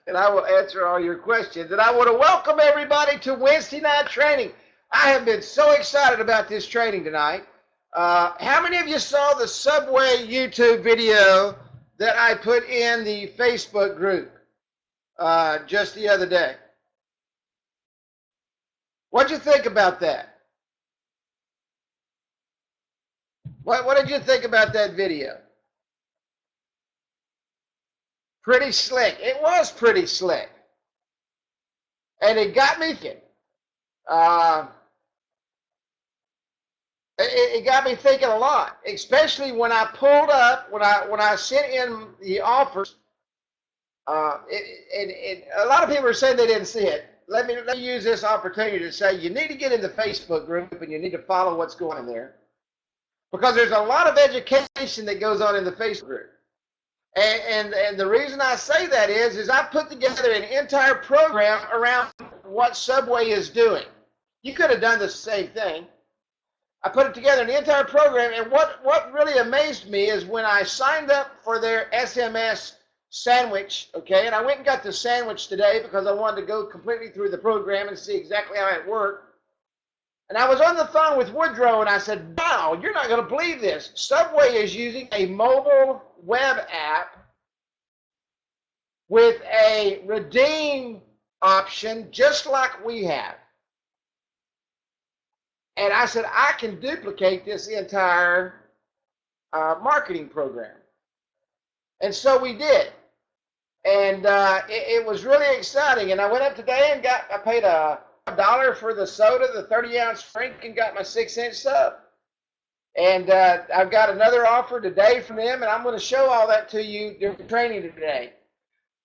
and I will answer all your questions. And I want to welcome everybody to Wednesday Night Training. I have been so excited about this training tonight. How many of you saw the Subway YouTube video that I put in the Facebook group just the other day? What'd you think about that? What did you think about that video? Pretty slick. It was pretty slick. And it got me thinking. It got me thinking a lot, especially when I pulled up, when I sent in the offers. And a lot of people are saying they didn't see it. Let me use this opportunity to say you need to get in the Facebook group and you need to follow what's going on there, because there's a lot of education that goes on in the Facebook group. And the reason I say that is I put together an entire program around what Subway is doing. You could have done the same thing. I put it together an entire program, and what really amazed me is when I signed up for their SMS sandwich, okay, and I went and got the sandwich today because I wanted to go completely through the program and see exactly how it worked. And I was on the phone with Woodrow, and I said, wow, you're not going to believe this. Subway is using a mobile web app with a redeem option just like we have. And I said, I can duplicate this entire marketing program. And so we did. And it was really exciting. And I went up today and I paid $1 for the soda, the 30-ounce drink, and got my 6-inch sub. And I've got another offer today from them, and I'm going to show all that to you during training today.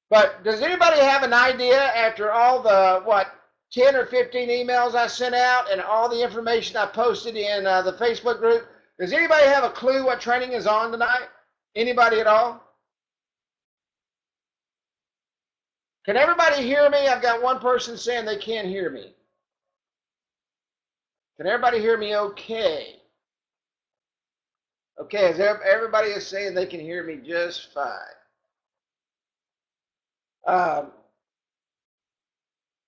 But does anybody have an idea after all the, 10 or 15 emails I sent out and all the information I posted in the Facebook group? Does anybody have a clue what training is on tonight? Anybody at all? Can everybody hear me? I've got one person saying they can't hear me. Can everybody hear me okay? Okay, everybody is saying they can hear me just fine.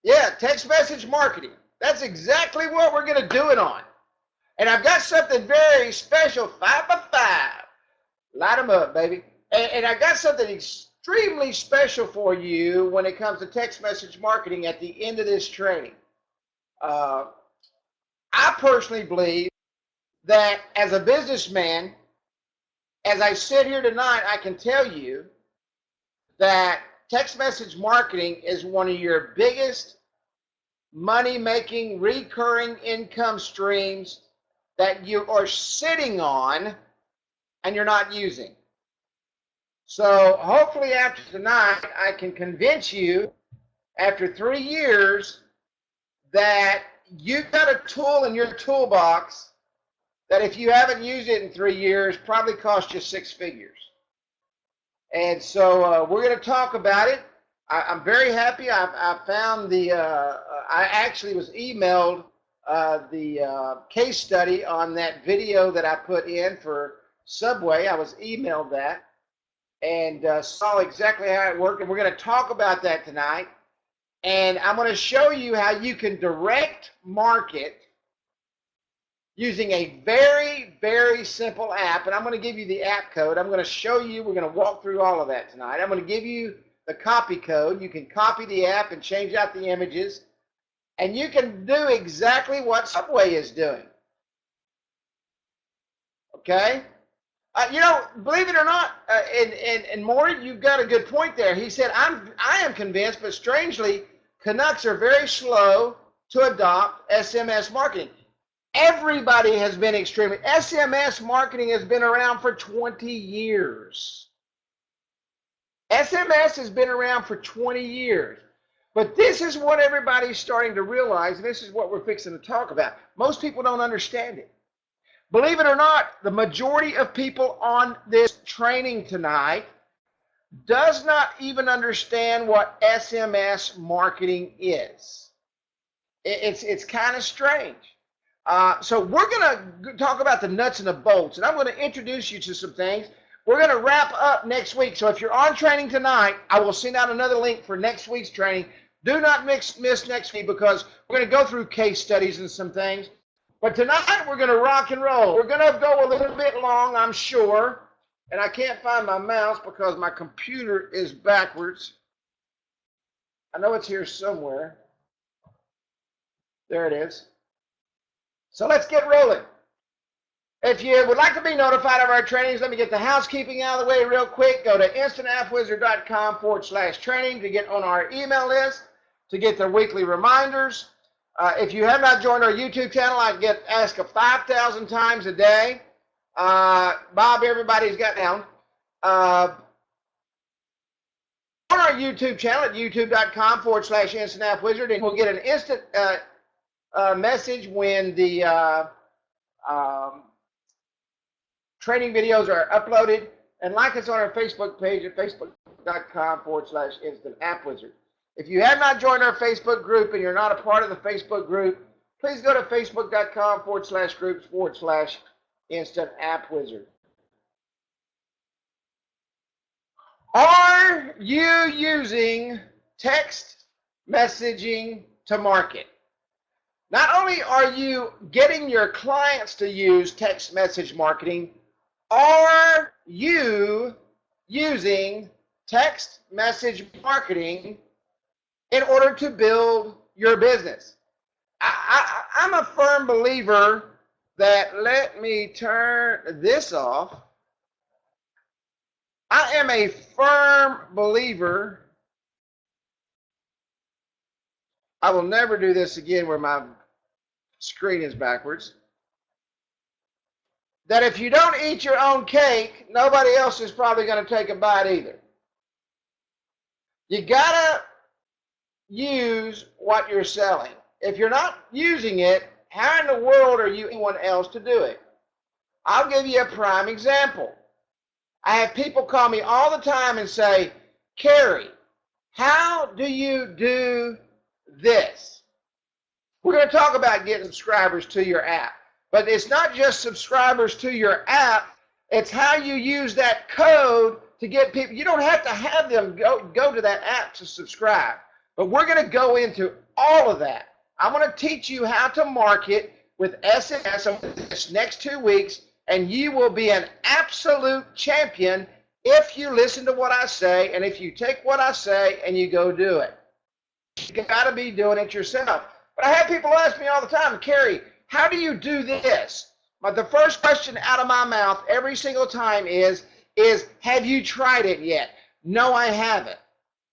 Yeah, text message marketing. That's exactly what we're going to do it on. And I've got something very special, 5 by 5. Light them up, baby. And I got something extremely special for you when it comes to text message marketing at the end of this training. I personally believe that as a businessman, as I sit here tonight, I can tell you that text message marketing is one of your biggest money-making, recurring income streams that you are sitting on and you're not using. So hopefully after tonight, I can convince you after 3 years that you've got a tool in your toolbox that if you haven't used it in 3 years, probably cost you 6 figures. And so we're going to talk about it. I'm very happy. I found I actually was emailed the case study on that video that I put in for Subway. I was emailed that and saw exactly how it worked. And we're going to talk about that tonight. And I'm going to show you how you can direct market using a very, very simple app. And I'm going to give you the app code. I'm going to show you. We're going to walk through all of that tonight. I'm going to give you the copy code. You can copy the app and change out the images. And you can do exactly what Subway is doing. Okay? Believe it or not, and Maury, you've got a good point there. He said, I am convinced, but strangely, Canucks are very slow to adopt SMS marketing. Everybody has been SMS marketing has been around for 20 years. SMS has been around for 20 years. But this is what everybody's starting to realize, and this is what we're fixing to talk about. Most people don't understand it. Believe it or not, the majority of people on this training tonight does not even understand what SMS marketing is. It's kind of strange. So we're going to talk about the nuts and the bolts, and I'm going to introduce you to some things. We're going to wrap up next week. So if you're on training tonight, I will send out another link for next week's training. Do not miss next week because we're going to go through case studies and some things. But tonight we're going to rock and roll. We're going to go a little bit long, I'm sure. And I can't find my mouse because my computer is backwards. I know it's here somewhere. There it is. So let's get rolling. If you would like to be notified of our trainings, let me get the housekeeping out of the way real quick. Go to instantAppWizard.com/training to get on our email list, to get the weekly reminders. If you have not joined our YouTube channel, I get asked 5,000 times a day. Bob, everybody's got down. On our YouTube channel at youtube.com/instantAppWizard, and we'll get an instant message when the training videos are uploaded, and like us on our Facebook page at facebook.com/instantAppWizard. If you have not joined our Facebook group and you're not a part of the Facebook group, please go to facebook.com/groups/instantAppWizard. Are you using text messaging to market? Not only are you getting your clients to use text message marketing, are you using text message marketing in order to build your business? I'm a firm believer that, let me turn this off. I am a firm believer, I will never do this again where my screen is backwards, that if you don't eat your own cake, nobody else is probably going to take a bite either. You gotta use what you're selling. If you're not using it, how in the world are you anyone else to do it? I'll give you a prime example. I have people call me all the time and say, Kerry, how do you do this? We're going to talk about getting subscribers to your app. But it's not just subscribers to your app, it's how you use that code to get people. You don't have to have them go to that app to subscribe. But we're going to go into all of that. I'm going to teach you how to market with SMS over this next 2 weeks, and you will be an absolute champion if you listen to what I say, and if you take what I say and you go do it. You got to be doing it yourself. But I have people ask me all the time, Kerry, how do you do this? But the first question out of my mouth every single time is have you tried it yet? No, I haven't.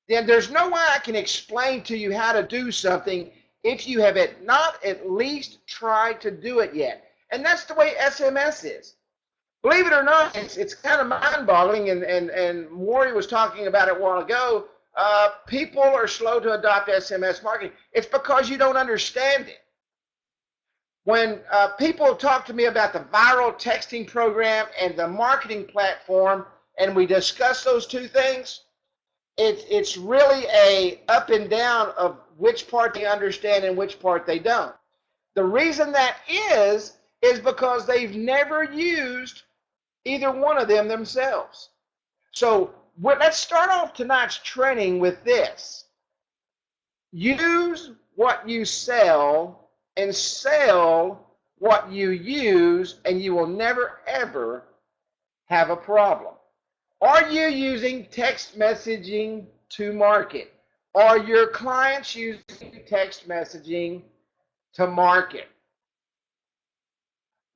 Then there's no way I can explain to you how to do something if you have not at least tried to do it yet. And that's the way SMS is. Believe it or not, it's kind of mind-boggling, and Maury was talking about it a while ago. People are slow to adopt SMS marketing. It's because you don't understand it. When people talk to me about the viral texting program and the marketing platform, and we discuss those two things, it's really a up and down of which part they understand and which part they don't. The reason that is because they've never used either one of them themselves. So let's start off tonight's training with this. Use what you sell and sell what you use, and you will never, ever have a problem. Are you using text messaging to market? Are your clients using text messaging to market?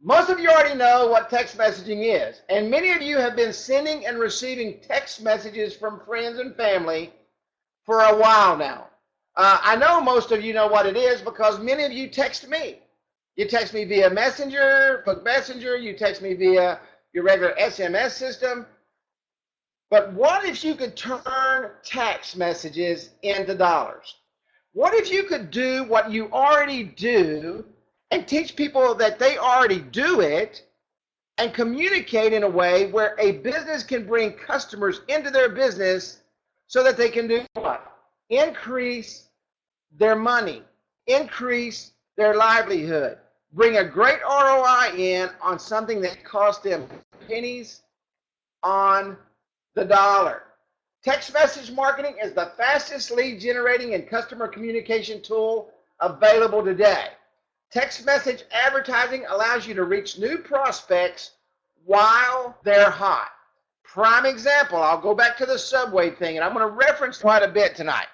Most of you already know what text messaging is, and many of you have been sending and receiving text messages from friends and family for a while now. I know most of you know what it is because many of you text me. You text me via Messenger, Facebook Messenger, you text me via your regular SMS system. But what if you could turn text messages into dollars? What if you could do what you already do and teach people that they already do it and communicate in a way where a business can bring customers into their business so that they can do what? Increase their money, increase their livelihood, bring a great ROI in on something that cost them pennies on the dollar. Text message marketing is the fastest lead generating and customer communication tool available today. Text message advertising allows you to reach new prospects while they're hot. Prime example, I'll go back to the Subway thing, and I'm going to reference quite a bit tonight.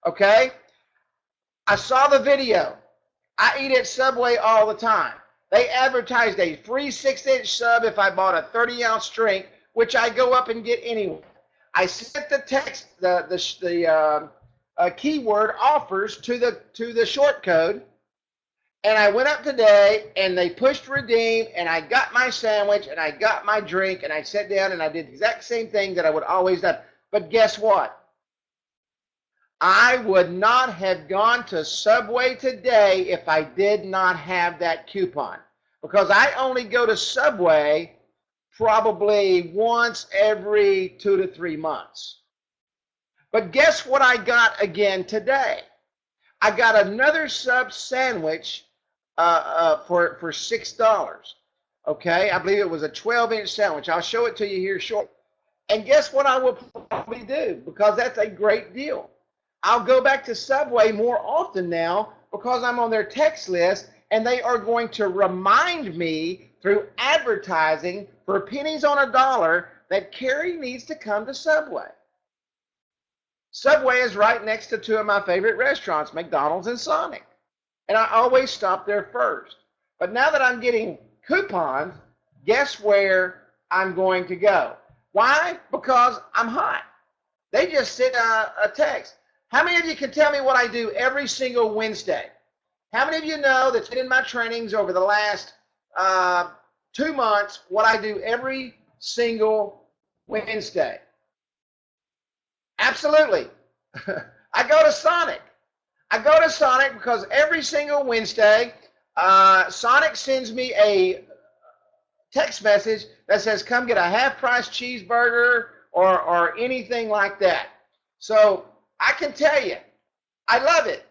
Okay? I saw the video. I eat at Subway all the time. They advertised a free 6-inch sub if I bought a 30-ounce drink, which I go up and get anyway. I sent the text, the keyword offers to the short code, and I went up today and they pushed redeem, and I got my sandwich and I got my drink, and I sat down and I did the exact same thing that I would always do. But guess what? I would not have gone to Subway today if I did not have that coupon, because I only go to Subway probably once every 2 to 3 months. But guess what I got again today? I got another sub sandwich for $6. Okay, I believe it was a 12-inch sandwich. I'll show it to you here shortly. And guess what I will probably do, because that's a great deal. I'll go back to Subway more often now because I'm on their text list, and they are going to remind me through advertising for pennies on a dollar that Carrie needs to come to Subway. Subway is right next to two of my favorite restaurants, McDonald's and Sonic. And I always stop there first. But now that I'm getting coupons, guess where I'm going to go? Why? Because I'm hot. They just sent a text. How many of you can tell me what I do every single Wednesday? How many of you know that's been in my trainings over the last 2 months, what I do every single Wednesday? Absolutely. I go to Sonic. I go to Sonic because every single Wednesday, Sonic sends me a text message that says, come get a half-price cheeseburger or anything like that. So I can tell you, I love it.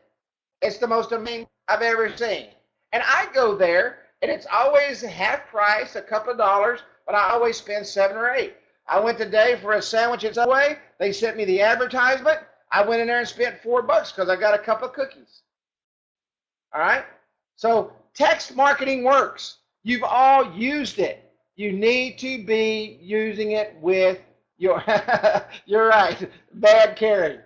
It's the most amazing I've ever seen. And I go there, and it's always half price, a couple of dollars, but I always spend 7 or 8. I went today for a sandwich at Subway. They sent me the advertisement. I went in there and spent $4 because I got a cup of cookies. All right? So text marketing works. You've all used it. You need to be using it with your, you're right, bad Carrie.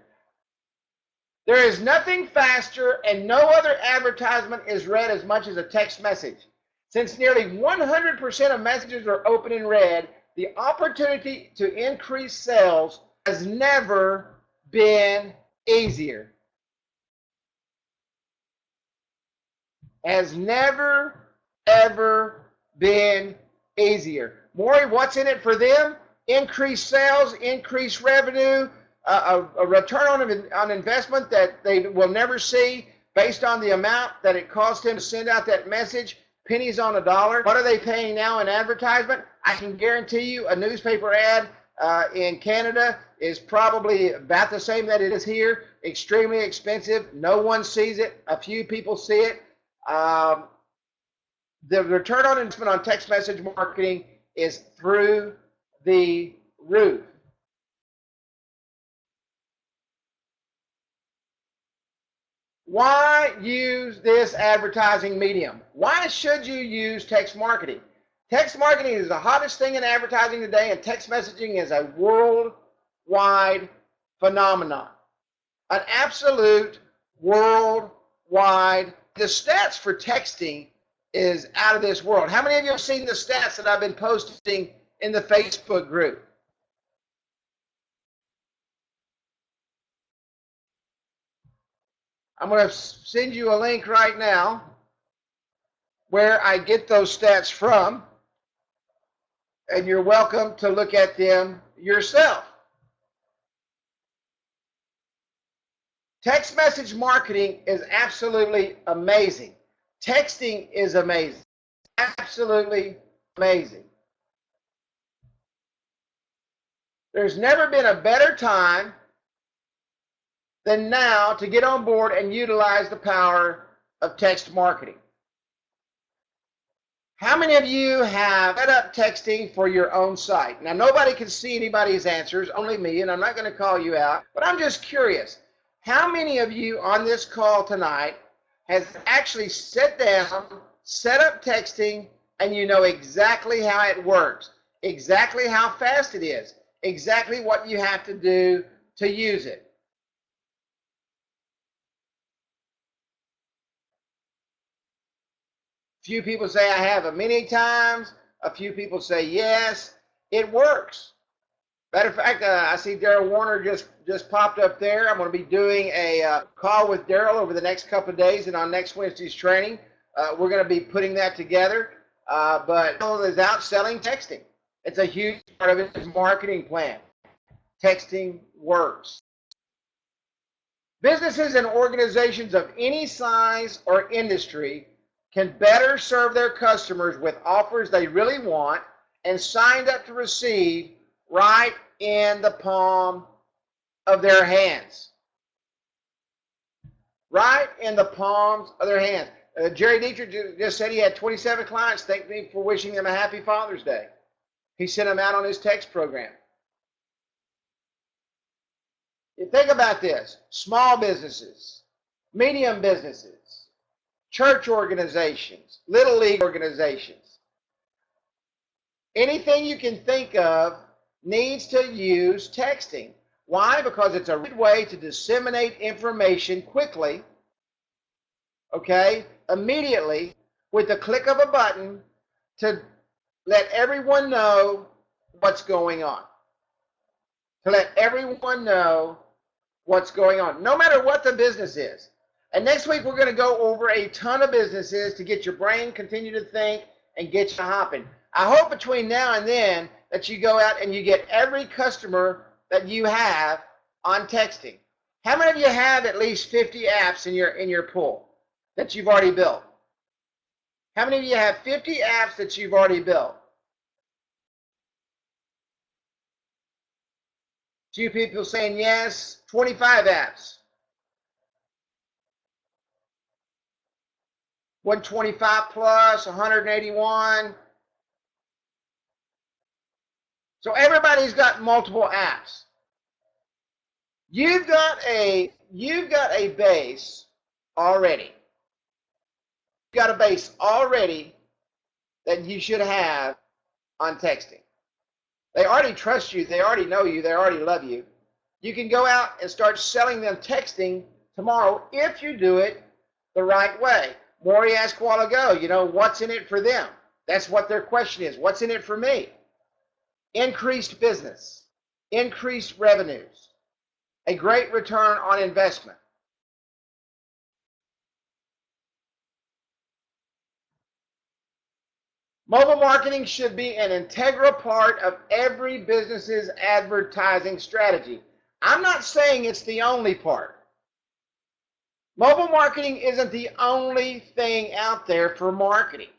There is nothing faster and no other advertisement is read as much as a text message. Since nearly 100% of messages are open and read, the opportunity to increase sales has never been easier. Has never, ever been easier. Maury, what's in it for them? Increased sales, increased revenue, a return on investment that they will never see based on the amount that it cost him to send out that message, pennies on a dollar. What are they paying now in advertisement? I can guarantee you a newspaper ad in Canada is probably about the same that it is here. Extremely expensive. No one sees it. A few people see it. The return on investment on text message marketing is through the roof. Why use this advertising medium? Why should you use text marketing? Text marketing is the hottest thing in advertising today, and text messaging is a worldwide phenomenon. An absolute worldwide. The stats for texting is out of this world. How many of you have seen the stats that I've been posting in the Facebook group? I'm going to send you a link right now where I get those stats from, and you're welcome to look at them yourself. Text message marketing is absolutely amazing. Texting is amazing. Absolutely amazing. There's never been a better time than now to get on board and utilize the power of text marketing. How many of you have set up texting for your own site? Now, nobody can see anybody's answers, only me, and I'm not going to call you out, but I'm just curious. How many of you on this call tonight has actually sat down, set up texting, and you know exactly how it works, exactly how fast it is, exactly what you have to do to use it? Few people say I have it many times. A few people say yes, it works. Matter of fact, I see Daryl Warner just popped up there. I'm going to be doing a call with Daryl over the next couple of days, and on next Wednesday's training, we're going to be putting that together. But Daryl is out selling texting. It's a huge part of his marketing plan. Texting works. Businesses and organizations of any size or industry can better serve their customers with offers they really want and signed up to receive right in the palm of their hands. Right in the palms of their hands. Jerry Dietrich just said he had 27 clients thank me for wishing them a happy Father's Day. He sent them out on his text program. You think about this. Small businesses, medium businesses, church organizations, little league organizations. Anything you can think of needs to use texting. Why? Because it's a good way to disseminate information quickly, okay, immediately, with the click of a button to let everyone know what's going on. To let everyone know what's going on, no matter what the business is. And next week, we're going to go over a ton of businesses to get your brain continue to think and get you hopping. I hope between now and then that you go out and you get every customer that you have on texting. How many of you have at least 50 apps in your pool that you've already built? How many of you have 50 apps that you've already built? Few people saying yes. 25 apps. 125 plus, 181. So everybody's got multiple apps. You've got a base already. You've got a base already that you should have on texting. They already trust you. They already know you. They already love you. You can go out and start selling them texting tomorrow if you do it the right way. Maury asked a while ago, what's in it for them? That's what their question is. What's in it for me? Increased business, increased revenues, a great return on investment. Mobile marketing should be an integral part of every business's advertising strategy. I'm not saying it's the only part. Mobile marketing isn't the only thing out there for marketing.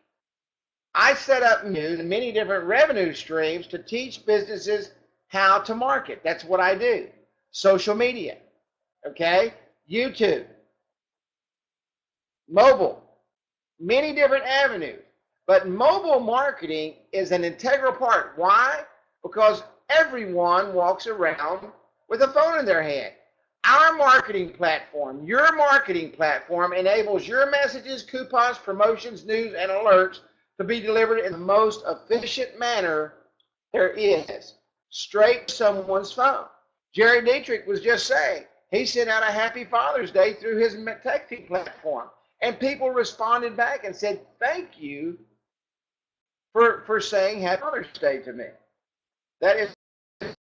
I set up many different revenue streams to teach businesses how to market. That's what I do. Social media, okay? YouTube, mobile, many different avenues. But mobile marketing is an integral part. Why? Because everyone walks around with a phone in their hand. Our marketing platform, your marketing platform, enables your messages, coupons, promotions, news, and alerts to be delivered in the most efficient manner there is, straight to someone's phone. Jerry Dietrich was just saying, he sent out a happy Father's Day through his texting platform, and people responded back and said, thank you for saying happy Father's Day to me. That is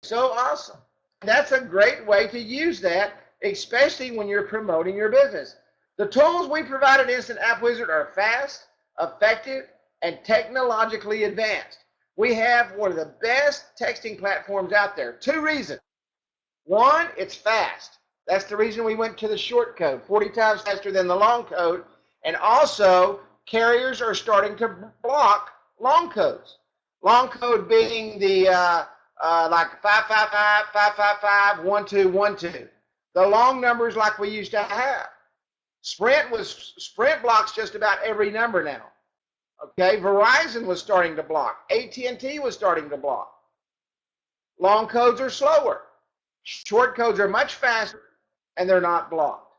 so awesome. That's a great way to use that, especially when you're promoting your business. The tools we provide at Instant App Wizard are fast, effective, and technologically advanced. We have one of the best texting platforms out there. 2 reasons. One, it's fast. That's the reason we went to the short code, 40 times faster than the long code. And also, carriers are starting to block long codes. Long code being the like 555, 555, 1212. The long numbers like we used to have. Sprint blocks just about every number now. Okay, Verizon was starting to block. AT&T was starting to block. Long codes are slower. Short codes are much faster, and they're not blocked.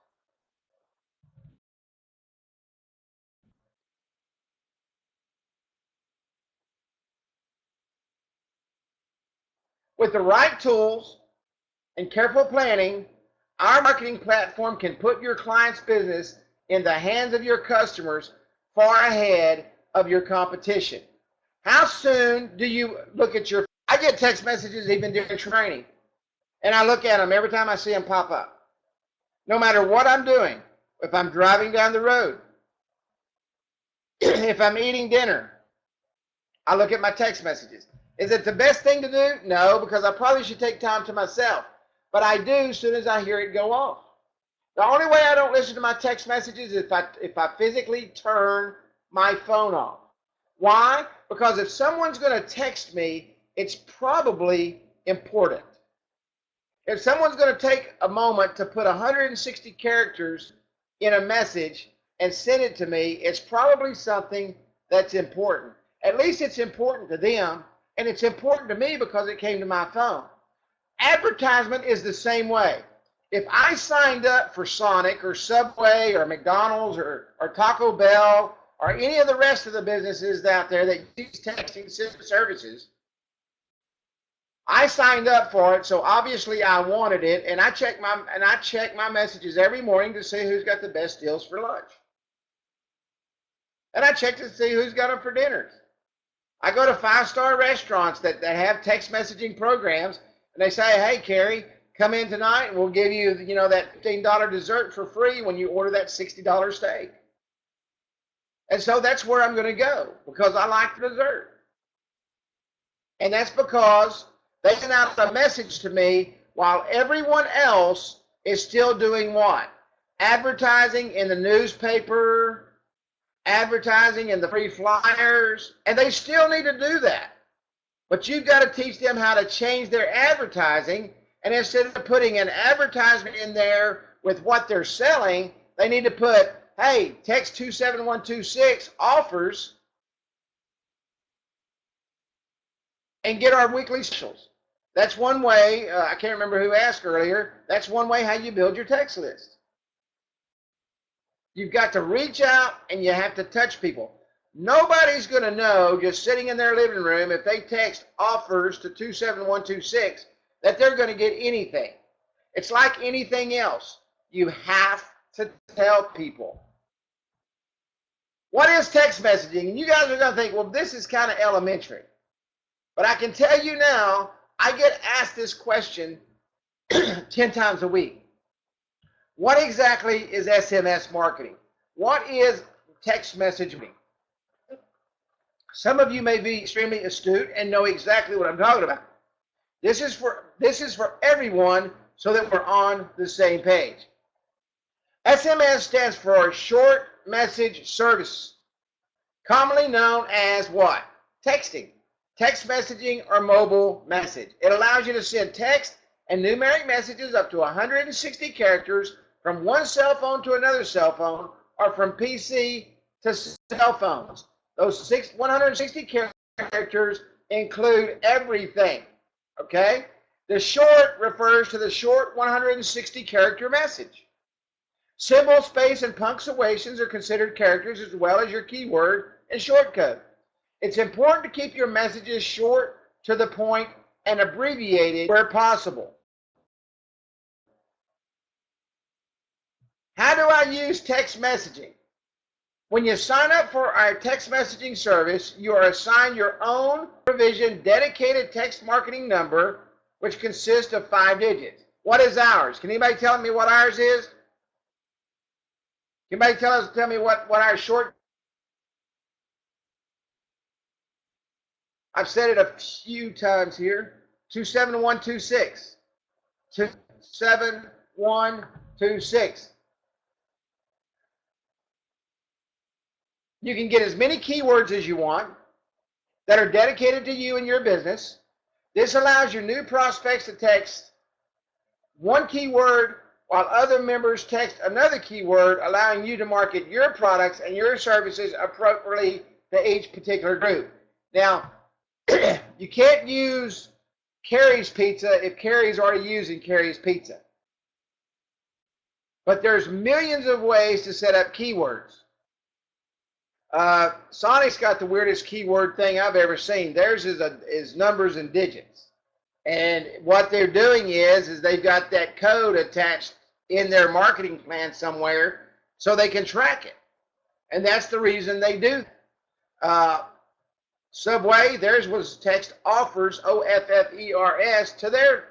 With the right tools and careful planning, our marketing platform can put your client's business in the hands of your customers far ahead of your competition. How soon do you look at your... I get text messages even during training, and I look at them every time I see them pop up. No matter what I'm doing, if I'm driving down the road, if I'm eating dinner, I look at my text messages. Is it the best thing to do? No, because I probably should take time to myself. But I do as soon as I hear it go off. The only way I don't listen to my text messages is if I physically turn my phone off. Why? Because if someone's going to text me, it's probably important. If someone's going to take a moment to put 160 characters in a message and send it to me, it's probably something that's important. At least it's important to them, and it's important to me because it came to my phone. Advertisement is the same way. If I signed up for Sonic or Subway or McDonald's or Taco Bell or any of the rest of the businesses out there that use texting services, I signed up for it, so obviously I wanted it, and I check my messages every morning to see who's got the best deals for lunch. And I check to see who's got them for dinners. I go to 5-star restaurants that have text messaging programs, and they say, hey, Carrie, come in tonight, and we'll give you, that $15 dessert for free when you order that $60 steak. And so that's where I'm going to go, because I like the dessert. And that's because they sent out a message to me while everyone else is still doing what? Advertising in the newspaper, advertising in the free flyers, and they still need to do that. But you've got to teach them how to change their advertising, and instead of putting an advertisement in there with what they're selling, they need to put, hey, text 27126 offers and get our weekly specials. That's one way. I can't remember who asked earlier. That's one way how you build your text list. You've got to reach out and you have to touch people. Nobody's going to know just sitting in their living room if they text offers to 27126 that they're going to get anything. It's like anything else. You have to tell people. What is text messaging? And you guys are going to think, well, this is kind of elementary. But I can tell you now, I get asked this question 10 times a week. What exactly is SMS marketing? What is text messaging? Some of you may be extremely astute and know exactly what I'm talking about. This is for everyone so that we're on the same page. SMS stands for Short Message Service, commonly known as what? Texting. Text messaging or mobile message. It allows you to send text and numeric messages up to 160 characters from one cell phone to another cell phone or from PC to cell phones. Those 160 characters include everything, okay? The short refers to the short 160 character message. Symbol, space, and punctuations are considered characters as well as your keyword and short code. It's important to keep your messages short, to the point, and abbreviated where possible. How do I use text messaging? When you sign up for our text messaging service, you are assigned your own provision dedicated text marketing number, which consists of 5 digits. What is ours? Can anybody tell me what ours is? Can anybody tell me what our short? I've said it a few times here. 27126. 27126. You can get as many keywords as you want that are dedicated to you and your business. This allows your new prospects to text one keyword while other members text another keyword, allowing you to market your products and your services appropriately to each particular group. Now, you can't use Carrie's Pizza if Carrie's already using Carrie's Pizza. But there's millions of ways to set up keywords. Sonic's got the weirdest keyword thing I've ever seen. Theirs is numbers and digits. And what they're doing is they've got that code attached in their marketing plan somewhere so they can track it. And that's the reason they do. Subway, theirs was text offers, OFFERS, to their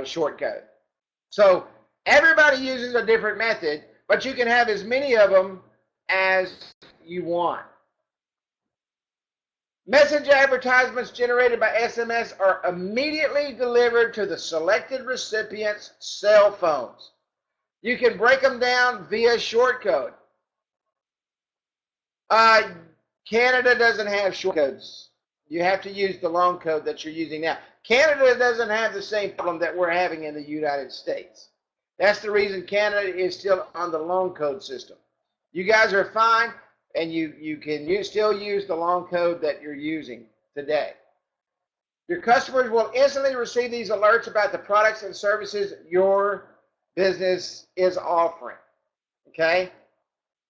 short code. So everybody uses a different method, but you can have as many of them as you want. Message advertisements generated by SMS are immediately delivered to the selected recipient's cell phones. You can break them down via shortcode. Canada doesn't have shortcodes. You have to use the long code that you're using now. Canada doesn't have the same problem that we're having in the United States. That's the reason Canada is still on the long code system. You guys are fine, and you can still use the long code that you're using today. Your customers will instantly receive these alerts about the products and services your business is offering, okay?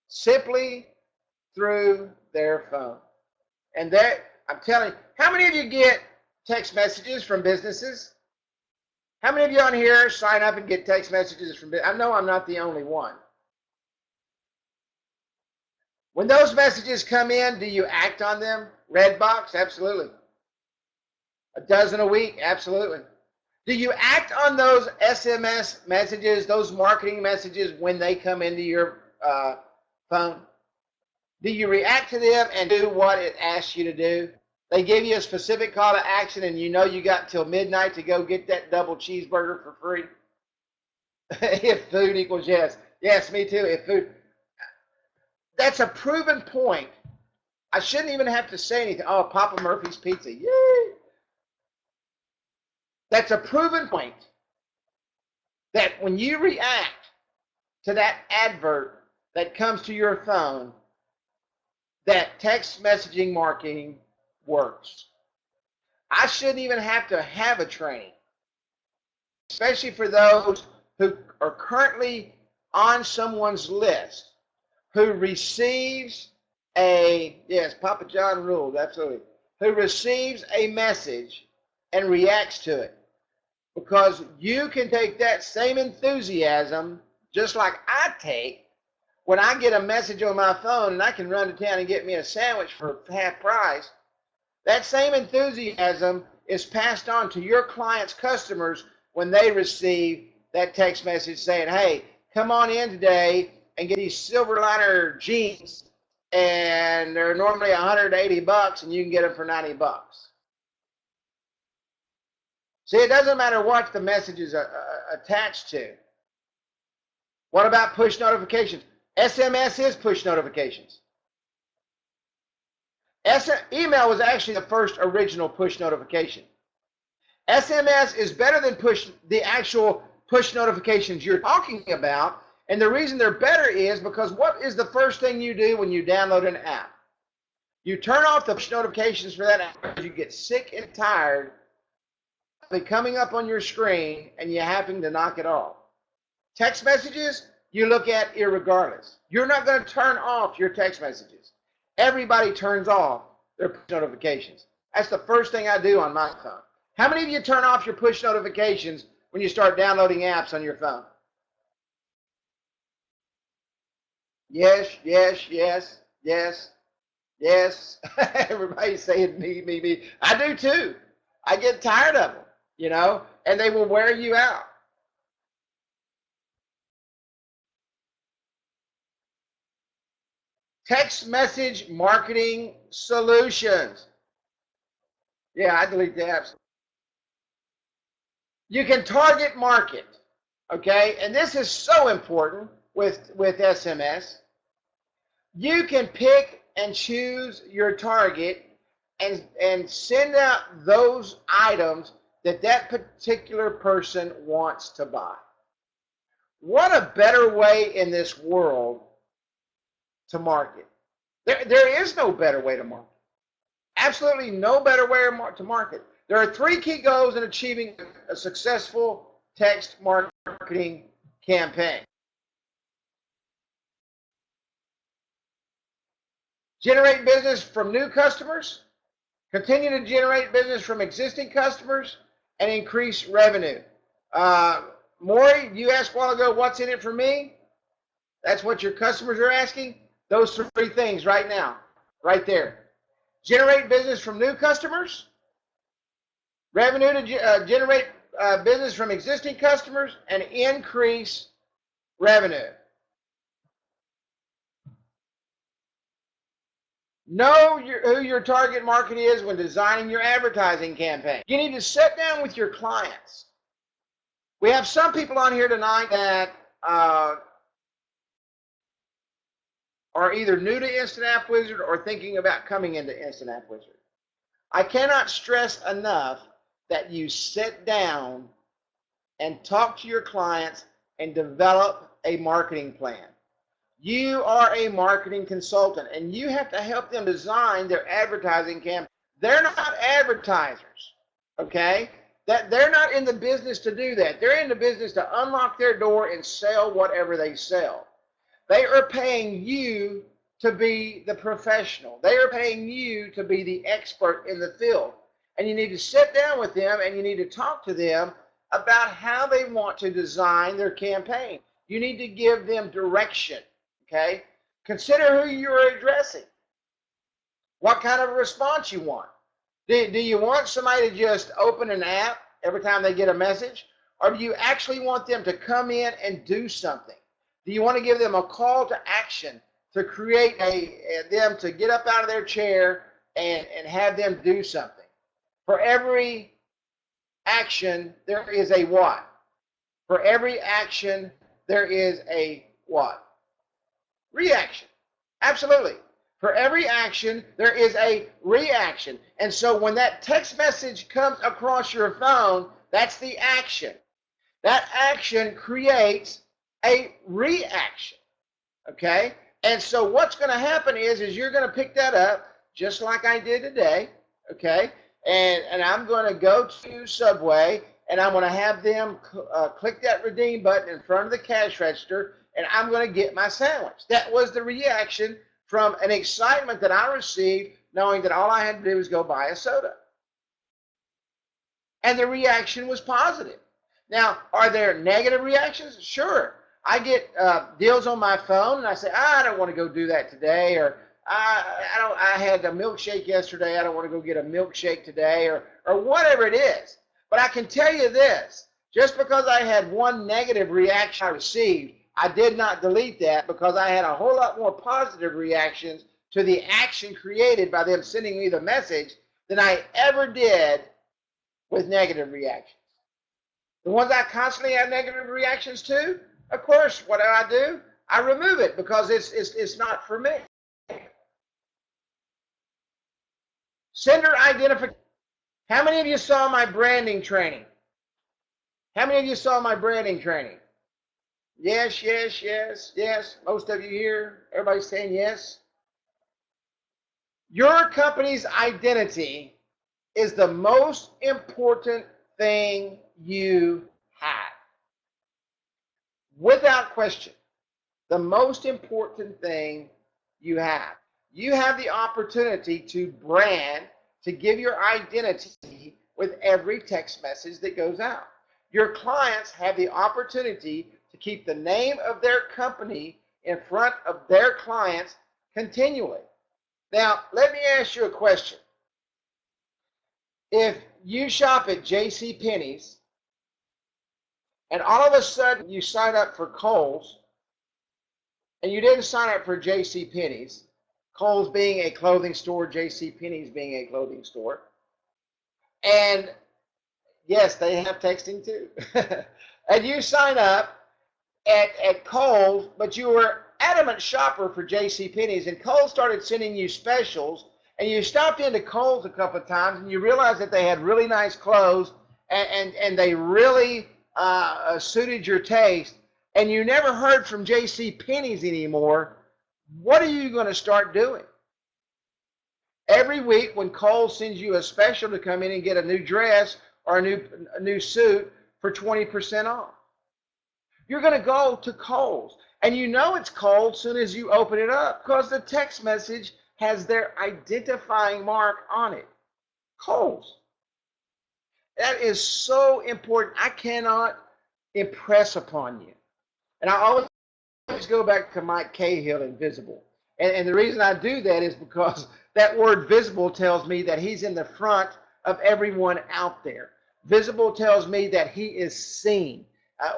Simply through their phone. And that, I'm telling you, how many of you get text messages from businesses? How many of you on here sign up and get text messages from businesses? I know I'm not the only one. When those messages come in, do you act on them? Red box? Absolutely. A dozen a week? Absolutely. Do you act on those SMS messages, those marketing messages when they come into your phone? Do you react to them and do what it asks you to do? They give you a specific call to action and you know you got till midnight to go get that double cheeseburger for free. If food equals yes. Yes, me too. If food. That's a proven point. I shouldn't even have to say anything. Oh, Papa Murphy's Pizza. Yay! That's a proven point that when you react to that advert that comes to your phone, that text messaging marketing works. I shouldn't even have to have a training, especially for those who are currently on someone's list who receives a, yes, Papa John ruled, absolutely, who receives a message and reacts to it. Because you can take that same enthusiasm, just like I take, when I get a message on my phone and I can run to town and get me a sandwich for half price, that same enthusiasm is passed on to your clients' customers when they receive that text message saying, hey, come on in today and get these Silverliner jeans, and they're normally $180 and you can get them for $90. See, it doesn't matter what the message is attached to. What about push notifications? SMS is push notifications. Email was actually the first original push notification. SMS is better than the actual push notifications you're talking about. And the reason they're better is because what is the first thing you do when you download an app? You turn off the push notifications for that app because you get sick and tired of it coming up on your screen and you having to knock it off. Text messages, you look at irregardless. You're not going to turn off your text messages. Everybody turns off their push notifications. That's the first thing I do on my phone. How many of you turn off your push notifications when you start downloading apps on your phone? Yes, yes, yes, yes, yes. Everybody's saying me, me, me. I do too. I get tired of them, you know, and they will wear you out. Text message marketing solutions. Yeah, I delete the apps. You can target market, okay? And this is so important with SMS. You can pick and choose your target and send out those items that particular person wants to buy. What a better way in this world to market. There is no better way to market. Absolutely no better way to market. There are 3 key goals in achieving a successful text marketing campaign. Generate business from new customers, continue to generate business from existing customers, and increase revenue. Maury, you asked a while ago, what's in it for me? That's what your customers are asking. Those 3 things right now, right there. Generate business from new customers, revenue to generate business from existing customers, and increase revenue. Know who your target market is when designing your advertising campaign. You need to sit down with your clients. We have some people on here tonight that are either new to Instant App Wizard or thinking about coming into Instant App Wizard. I cannot stress enough that you sit down and talk to your clients and develop a marketing plan. You are a marketing consultant, and you have to help them design their advertising campaign. They're not advertisers, okay? They're not in the business to do that. They're in the business to unlock their door and sell whatever they sell. They are paying you to be the professional. They are paying you to be the expert in the field. And you need to sit down with them and you need to talk to them about how they want to design their campaign. You need to give them direction. Okay? Consider who you're addressing. What kind of a response you want. Do you want somebody to just open an app every time they get a message? Or do you actually want them to come in and do something? Do you want to give them a call to action to create them to get up out of their chair and have them do something? For every action, there is a what? For every action, there is a what? Reaction. Absolutely. For every action, there is a reaction. And so when that text message comes across your phone, that's the action. That action creates a reaction. Okay? And so what's going to happen is you're going to pick that up just like I did today. Okay? And I'm going to go to Subway and I'm going to have them click that redeem button in front of the cash register, and I'm going to get my sandwich. That was the reaction from an excitement that I received knowing that all I had to do was go buy a soda. And the reaction was positive. Now, are there negative reactions? Sure. I get deals on my phone and I say, I don't want to go do that today, or I had a milkshake yesterday, I don't want to go get a milkshake today, or whatever it is. But I can tell you this, just because I had one negative reaction I received, I did not delete that because I had a whole lot more positive reactions to the action created by them sending me the message than I ever did with negative reactions. The ones I constantly have negative reactions to, of course, what do? I remove it because it's not for me. Sender identification. How many of you saw my branding training? How many of you saw my branding training? Yes, yes, yes, yes. Most of you here, everybody's saying yes. Your company's identity is the most important thing you have. Without question, the most important thing you have. You have the opportunity to brand, to give your identity with every text message that goes out. Your clients have the opportunity to keep the name of their company in front of their clients continually. Now, let me ask you a question. If you shop at JCPenney's and all of a sudden you sign up for Kohl's and you didn't sign up for JCPenney's, Kohl's being a clothing store, JCPenney's being a clothing store, and yes, they have texting too, and you sign up at Kohl's, but you were adamant shopper for JCPenney's, and Kohl's started sending you specials, and you stopped into Kohl's a couple of times, and you realized that they had really nice clothes, and they really suited your taste, and you never heard from JCPenney's anymore. What are you going to start doing? Every week when Kohl's sends you a special to come in and get a new dress or a new suit for 20% off. You're going to go to Kohl's, and you know it's Kohl's as soon as you open it up because the text message has their identifying mark on it. Kohl's. That is so important. I cannot impress upon you. And I always go back to Mike Cahill in Visible. And the reason I do that is because that word visible tells me that he's in the front of everyone out there. Visible tells me that he is seen.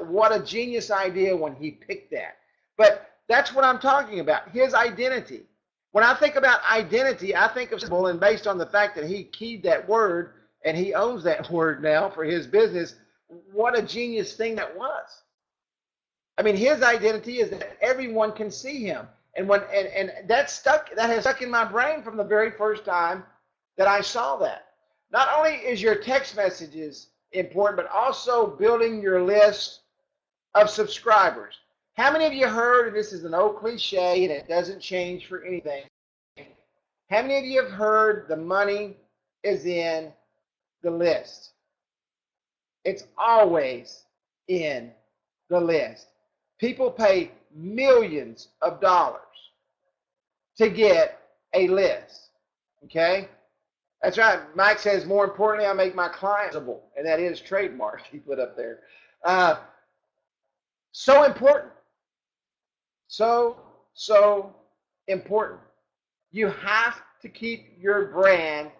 What a genius idea when he picked that. But that's what I'm talking about, his identity. When I think about identity, I think of visible, and based on the fact that he keyed that word and he owns that word now for his business, what a genius thing that was. I mean, his identity is that everyone can see him. And that has stuck in my brain from the very first time that I saw that. Not only is your text messages important, but also building your list of subscribers. How many of you heard, and this is an old cliche and it doesn't change for anything, how many of you have heard the money is in the list? It's always in the list. People pay millions of dollars to get a list. Okay? That's right. Mike says, more importantly, I make my clients visible, and that is trademarked. He put up there. So important. So important. You have to keep your brand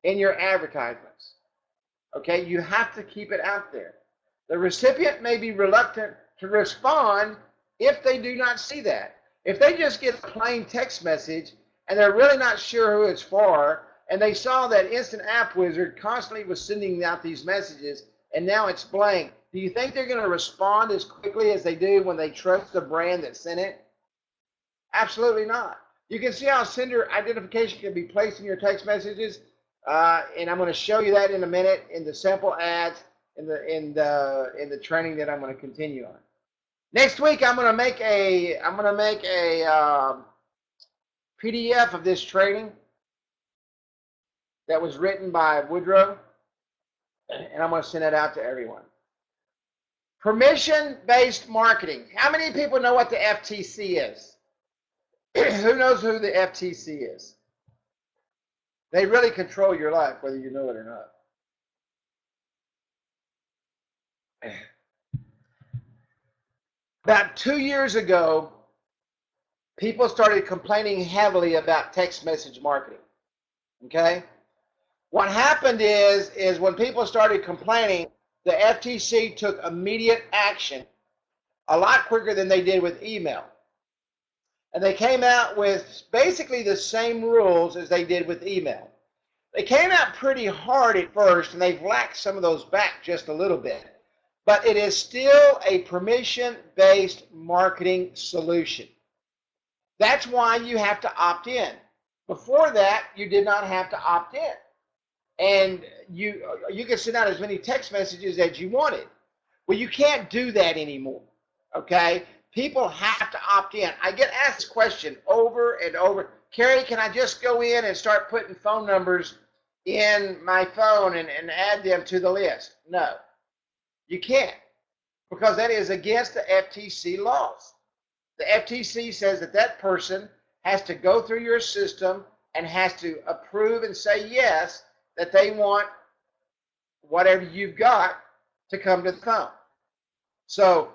in your advertisements. Okay? You have to keep it out there. The recipient may be reluctant to respond if they do not see that. If they just get a plain text message and they're really not sure who it's for, and they saw that Instant App Wizard constantly was sending out these messages and now it's blank, do you think they're going to respond as quickly as they do when they trust the brand that sent it? Absolutely not. You can see how sender identification can be placed in your text messages, and I'm going to show you that in a minute in the sample ads in the training that I'm going to continue on. Next week, I'm going to make a PDF of this training that was written by Woodrow, and I'm going to send it out to everyone. Permission-based marketing. How many people know what the FTC is? Who knows who the FTC is? They really control your life, whether you know it or not. About 2 years ago, people started complaining heavily about text message marketing. Okay? What happened is when people started complaining, the FTC took immediate action a lot quicker than they did with email. And they came out with basically the same rules as they did with email. They came out pretty hard at first, and they've laxed some of those back just a little bit. But it is still a permission-based marketing solution. That's why you have to opt in. Before that, you did not have to opt in. And you could send out as many text messages as you wanted. Well, you can't do that anymore, okay? People have to opt in. I get asked this question over and over. Carrie, can I just go in and start putting phone numbers in my phone and add them to the list? No, you can't, because that is against the FTC laws. The FTC says that that person has to go through your system and has to approve and say yes, that they want whatever you've got to come to the phone. So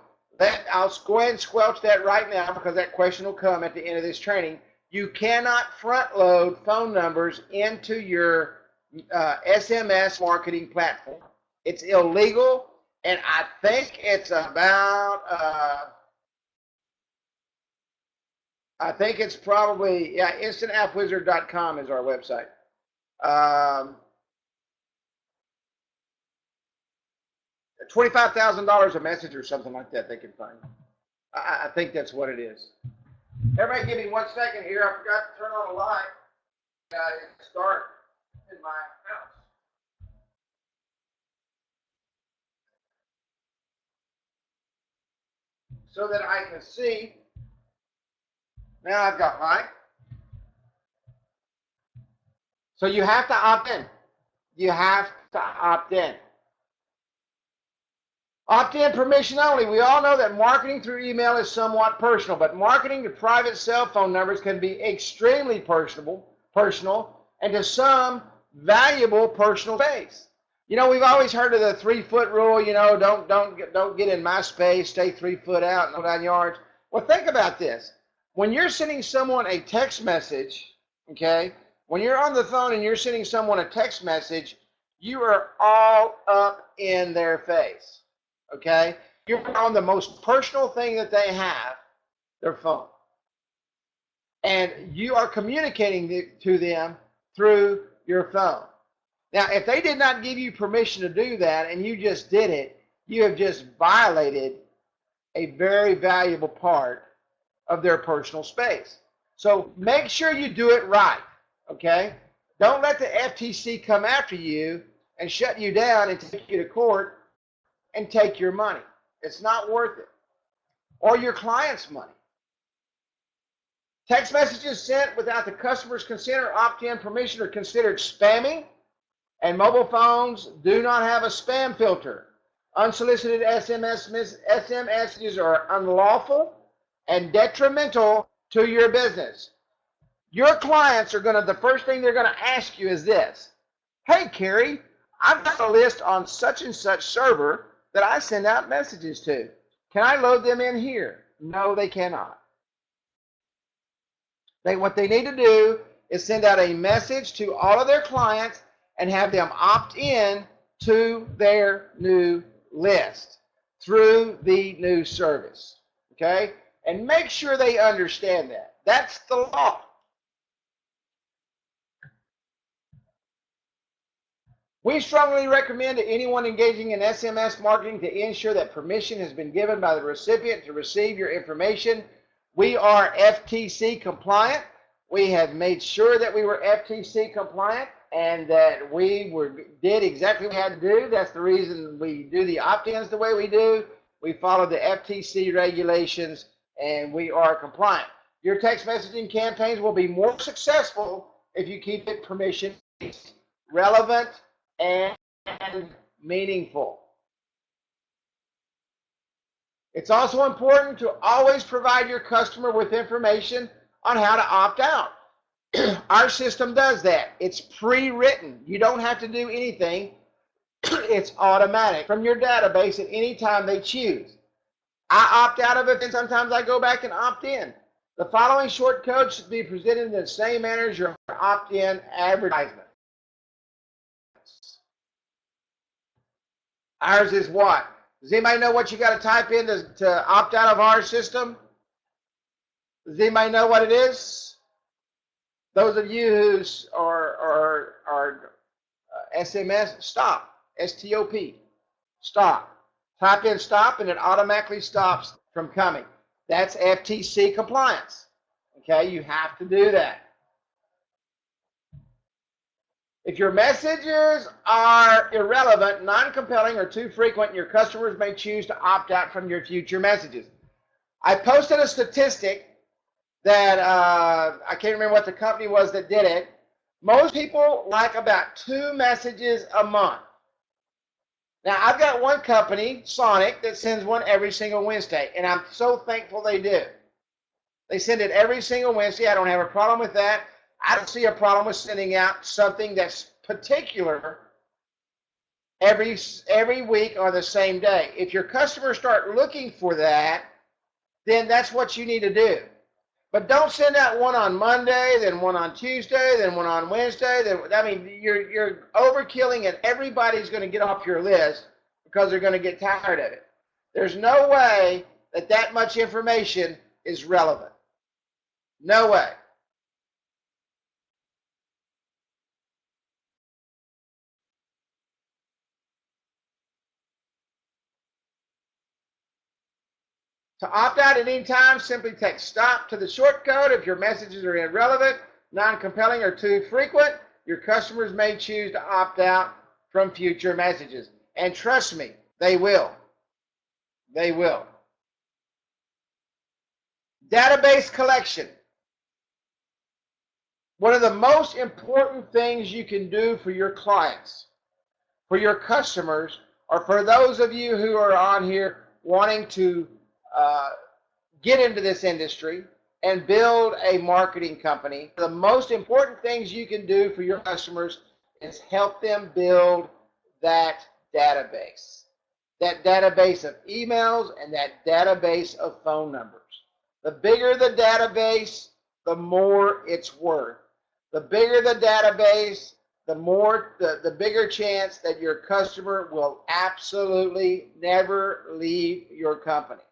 I'll go ahead and squelch that right now, because that question will come at the end of this training. You cannot front load phone numbers into your SMS marketing platform. It's illegal, and I think it's about, I think it's probably, yeah, instantappwizard.com is our website. $25,000 a message or something like that they can find. I think that's what it is. Everybody give me 1 second here. I forgot to turn on a light. Start in my house. So that I can see. Now I've got light. So you have to opt in. You have to opt in. Opt-in permission only. We all know that marketing through email is somewhat personal, but marketing to private cell phone numbers can be extremely personal, and to some valuable personal space. You know, we've always heard of the 3-foot rule. You know, don't get in my space, stay 3 foot out, and 9 yards. Well, think about this. When you're sending someone a text message, okay, when you're on the phone and you're sending someone a text message, you are all up in their face. Okay, you're on the most personal thing that they have, their phone, and you are communicating to them through your phone. Now, if they did not give you permission to do that and you just did it, you have just violated a very valuable part of their personal space. So make sure you do it right. Okay, don't let the FTC come after you and shut you down and take you to court and take your money. It's not worth it. Or your client's money. Text messages sent without the customer's consent or opt-in permission are considered spamming, and mobile phones do not have a spam filter. Unsolicited SMS messages are unlawful and detrimental to your business. Your clients are the first thing they're going to ask you is this: hey, Carrie, I've got a list on such and such server that I send out messages to. Can I load them in here? No, they cannot. What they need to do is send out a message to all of their clients and have them opt in to their new list through the new service. Okay? And make sure they understand that. That's the law. We strongly recommend to anyone engaging in SMS marketing to ensure that permission has been given by the recipient to receive your information. We are FTC compliant. We have made sure that we were FTC compliant and that we did exactly what we had to do. That's the reason we do the opt-ins the way we do. We follow the FTC regulations and we are compliant. Your text messaging campaigns will be more successful if you keep it permission-based, relevant, and meaningful. It's also important to always provide your customer with information on how to opt out. Our system does that. It's pre-written. You don't have to do anything. It's automatic from your database at any time they choose. I opt out of it, and sometimes I go back and opt in. The following short code should be presented in the same manner as your opt-in advertisement. Ours is what? Does anybody know what you got to type in to opt out of our system? Does anybody know what it is? Those of you who are SMS, stop. S-T-O-P. Stop. Type in stop and it automatically stops from coming. That's FTC compliance. Okay, you have to do that. If your messages are irrelevant, non-compelling, or too frequent, your customers may choose to opt out from your future messages. I posted a statistic that I can't remember what the company was that did it. Most people like about 2 messages a month. Now, I've got one company, Sonic, that sends one every single Wednesday, and I'm so thankful they do. They send it every single Wednesday. I don't have a problem with that. I don't see a problem with sending out something that's particular every week or the same day. If your customers start looking for that, then that's what you need to do. But don't send out one on Monday, then one on Tuesday, then one on Wednesday. You're overkilling, and everybody's going to get off your list because they're going to get tired of it. There's no way that much information is relevant. No way. To opt out at any time, simply text stop to the short code. If your messages are irrelevant, non-compelling, or too frequent, your customers may choose to opt out from future messages. And trust me, they will. They will. Database collection. One of the most important things you can do for your clients, for your customers, or for those of you who are on here wanting to get into this industry and build a marketing company, the most important things you can do for your customers is help them build that database of emails and that database of phone numbers. The bigger the database, the more it's worth. The bigger the database, the bigger chance that your customer will absolutely never leave your company.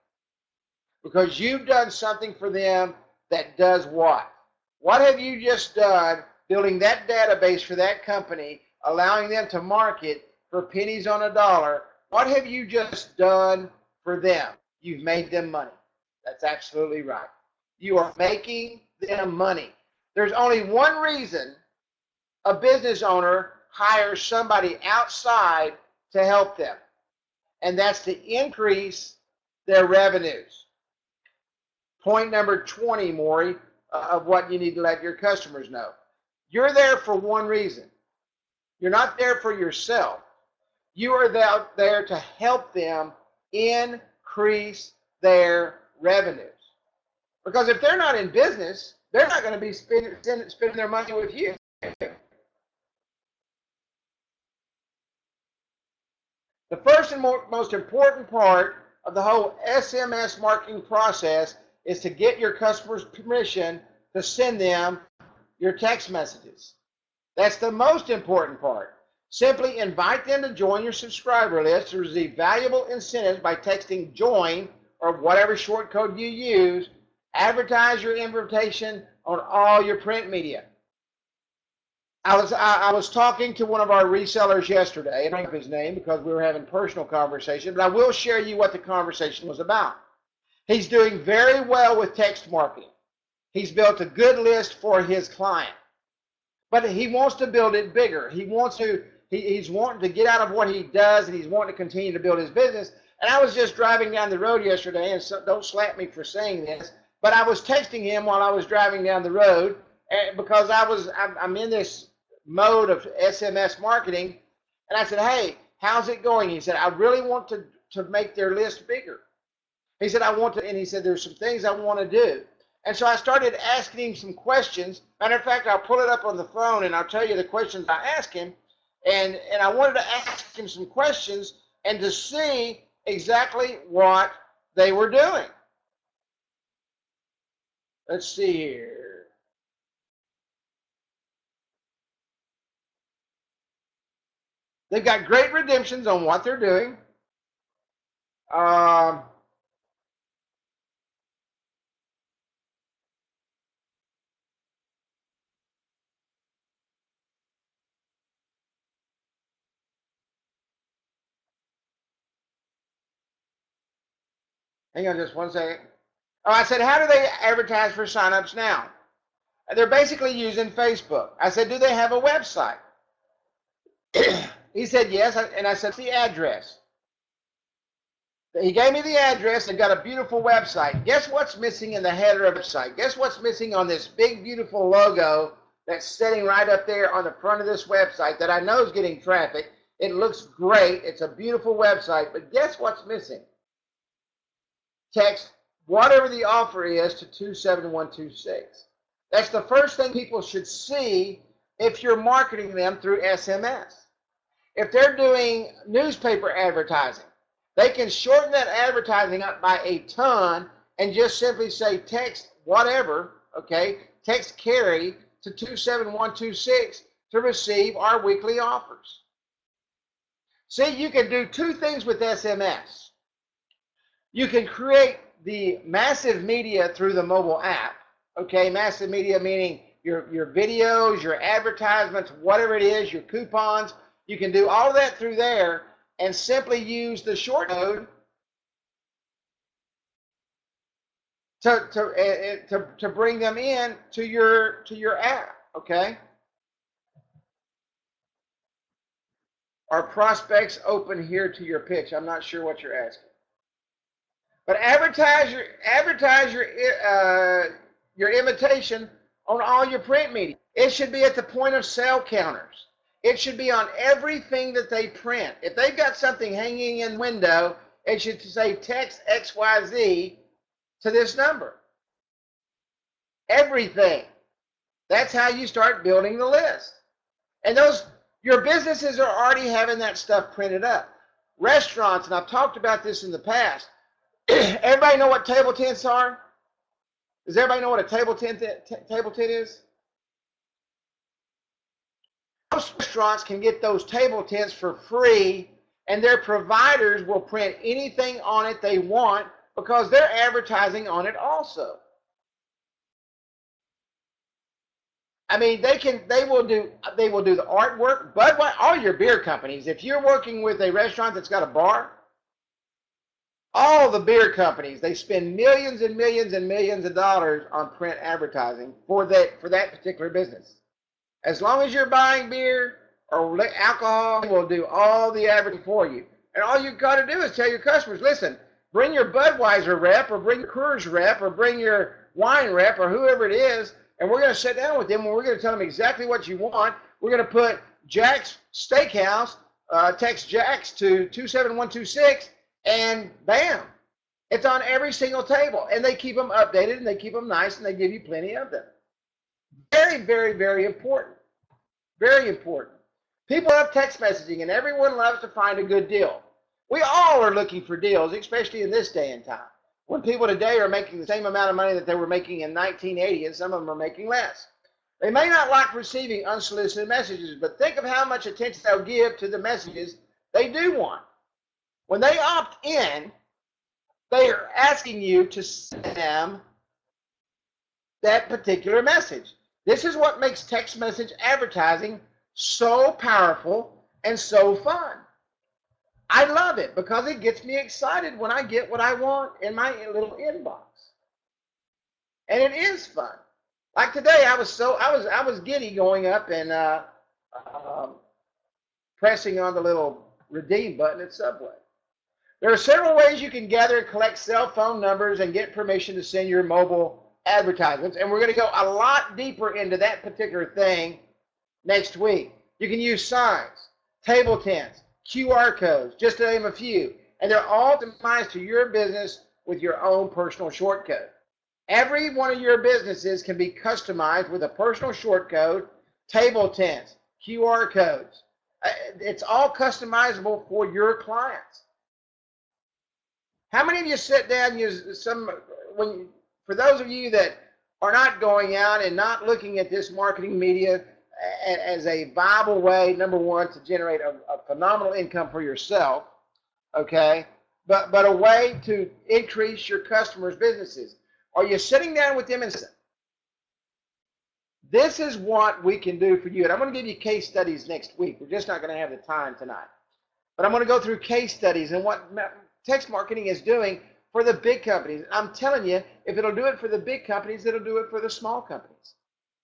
Because you've done something for them that does what? What have you just done building that database for that company, allowing them to market for pennies on a dollar? What have you just done for them? You've made them money. That's absolutely right. You are making them money. There's only one reason a business owner hires somebody outside to help them, and that's to increase their revenues. Point number 20, Maury, of what you need to let your customers know. You're there for one reason. You're not there for yourself. You are there to help them increase their revenues. Because if they're not in business, they're not going to be spending their money with you. The first and most important part of the whole SMS marketing process is to get your customers' permission to send them your text messages. That's the most important part. Simply invite them to join your subscriber list to receive valuable incentives by texting JOIN or whatever short code you use. Advertise your invitation on all your print media. I was talking to one of our resellers yesterday, and I don't know his name because we were having personal conversation, but I will share you what the conversation was about. He's doing very well with text marketing. He's built a good list for his client, but he wants to build it bigger. He's wanting to get out of what he does, and he's wanting to continue to build his business. And I was just driving down the road yesterday, and so, don't slap me for saying this, but I was texting him while I was driving down the road because I'm in this mode of SMS marketing, and I said, hey, how's it going? He said, I really want to make their list bigger. He said, and he said, there's some things I want to do. And so I started asking him some questions. Matter of fact, I'll pull it up on the phone and I'll tell you the questions I asked him. And I wanted to ask him some questions and to see exactly what they were doing. Let's see here. They've got great redemptions on what they're doing. Hang on just one second. Oh, I said, how do they advertise for signups now? They're basically using Facebook. I said, do they have a website? He said, yes. And I said, the address. He gave me the address and got a beautiful website. Guess what's missing in the header of the site? Guess what's missing on this big, beautiful logo that's sitting right up there on the front of this website that I know is getting traffic? It looks great. It's a beautiful website. But guess what's missing? Text whatever the offer is to 27126. That's the first thing people should see if you're marketing them through SMS. If they're doing newspaper advertising, they can shorten that advertising up by a ton and just simply say text whatever, okay, text Carrie to 27126 to receive our weekly offers. See, you can do two things with SMS. You can create the massive media through the mobile app, okay, massive media meaning your videos, your advertisements, whatever it is, your coupons. You can do all of that through there and simply use the short code to bring them in to your app, okay? Are prospects open here to your pitch? I'm not sure what you're asking. But advertise your invitation on all your print media. It should be at the point of sale counters. It should be on everything that they print. If they've got something hanging in the window, it should say text XYZ to this number. Everything. That's how you start building the list. And your businesses are already having that stuff printed up. Restaurants, and I've talked about this in the past. Everybody know what table tents are? Does everybody know what a table tent is? Most restaurants can get those table tents for free, and their providers will print anything on it they want because they're advertising on it also. I mean, they will do the artwork, but all your beer companies, if you're working with a restaurant that's got a bar, all the beer companies, they spend millions and millions and millions of dollars on print advertising for that particular business. As long as you're buying beer or alcohol, we'll do all the advertising for you. And all you've got to do is tell your customers, listen, bring your Budweiser rep or bring your Coors rep or bring your wine rep or whoever it is, and we're going to sit down with them and we're going to tell them exactly what you want. We're going to put Jack's Steakhouse, text Jack's to 27126, and bam, it's on every single table. And they keep them updated and they keep them nice and they give you plenty of them. Very, very, very important. Very important. People love text messaging and everyone loves to find a good deal. We all are looking for deals, especially in this day and time, when people today are making the same amount of money that they were making in 1980 and some of them are making less. They may not like receiving unsolicited messages, but think of how much attention they'll give to the messages they do want. When they opt in, they are asking you to send them that particular message. This is what makes text message advertising so powerful and so fun. I love it because it gets me excited when I get what I want in my little inbox. And it is fun. Like today, I was giddy going up and pressing on the little redeem button at Subway. There are several ways you can gather and collect cell phone numbers and get permission to send your mobile advertisements, and we're going to go a lot deeper into that particular thing next week. You can use signs, table tents, QR codes, just to name a few, and they're all optimized to your business with your own personal shortcode. Every one of your businesses can be customized with a personal shortcode, table tents, QR codes. It's all customizable for your clients. How many of you sit down and use for those of you that are not going out and not looking at this marketing media as a viable way, number one, to generate a phenomenal income for yourself, okay, but a way to increase your customers' businesses. Are you sitting down with them and saying, this is what we can do for you? And I'm going to give you case studies next week. We're just not going to have the time tonight. But I'm going to go through case studies and what text marketing is doing for the big companies. I'm telling you, if it'll do it for the big companies, it'll do it for the small companies.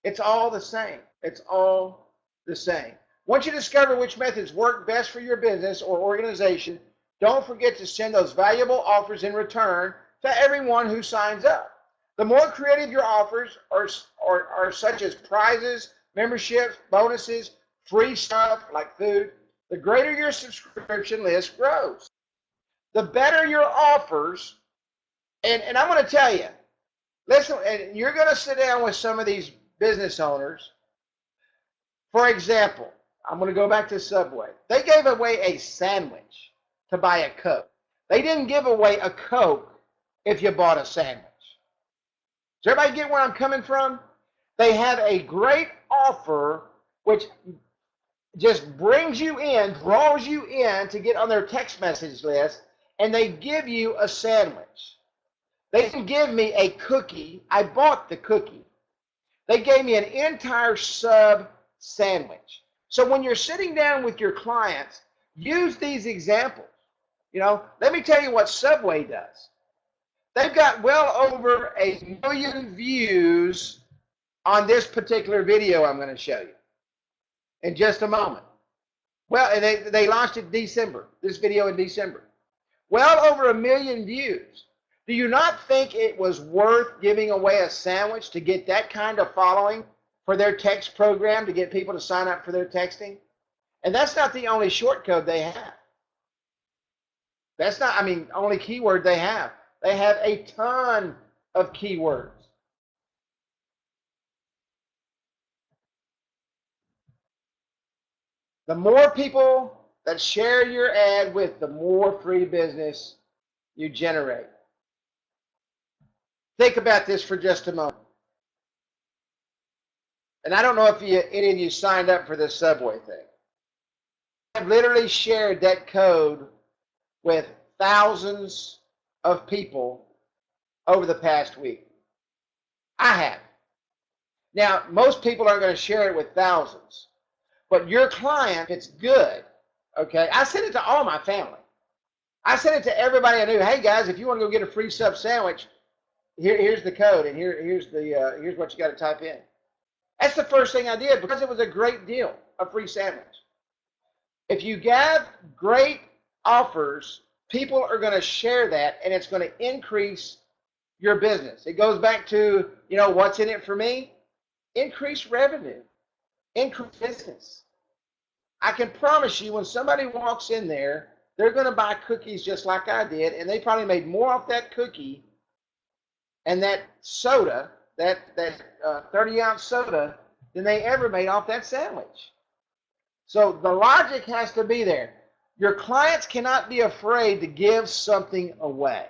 It's all the same. It's all the same. Once you discover which methods work best for your business or organization, don't forget to send those valuable offers in return to everyone who signs up. The more creative your offers are such as prizes, memberships, bonuses, free stuff like food, the greater your subscription list grows. The better your offers, and I'm going to tell you, listen, and you're going to sit down with some of these business owners. For example, I'm going to go back to Subway. They gave away a sandwich to buy a Coke. They didn't give away a Coke if you bought a sandwich. Does everybody get where I'm coming from? They have a great offer which just brings you in, draws you in to get on their text message list, and they give you a sandwich. They didn't give me a cookie. I bought the cookie. They gave me an entire sub sandwich. So when you're sitting down with your clients, use these examples. You know, let me tell you what Subway does. They've got well over 1 million views on this particular video I'm going to show you in just a moment. Well, and they launched it December, this video in December. Well over 1 million views. Do you not think it was worth giving away a sandwich to get that kind of following for their text program, to get people to sign up for their texting? And that's not the only short code they have. That's not, I mean, only keyword they have. They have a ton of keywords. The more people that share your ad with, the more free business you generate. Think about this for just a moment. And I don't know if any of you signed up for this Subway thing. I've literally shared that code with thousands of people over the past week. I have. Now, most people aren't going to share it with thousands, but your client, if it's good, okay, I sent it to all my family. I sent it to everybody I knew. Hey guys, if you want to go get a free sub sandwich, here's the code, and here's what you got to type in. That's the first thing I did, because it was a great deal, a free sandwich. If you have great offers, people are going to share that, and it's going to increase your business. It goes back to, what's in it for me? Increase revenue, increase business. I can promise you, when somebody walks in there, they're going to buy cookies just like I did, and they probably made more off that cookie and that soda, that 30-ounce soda, than they ever made off that sandwich. So the logic has to be there. Your clients cannot be afraid to give something away.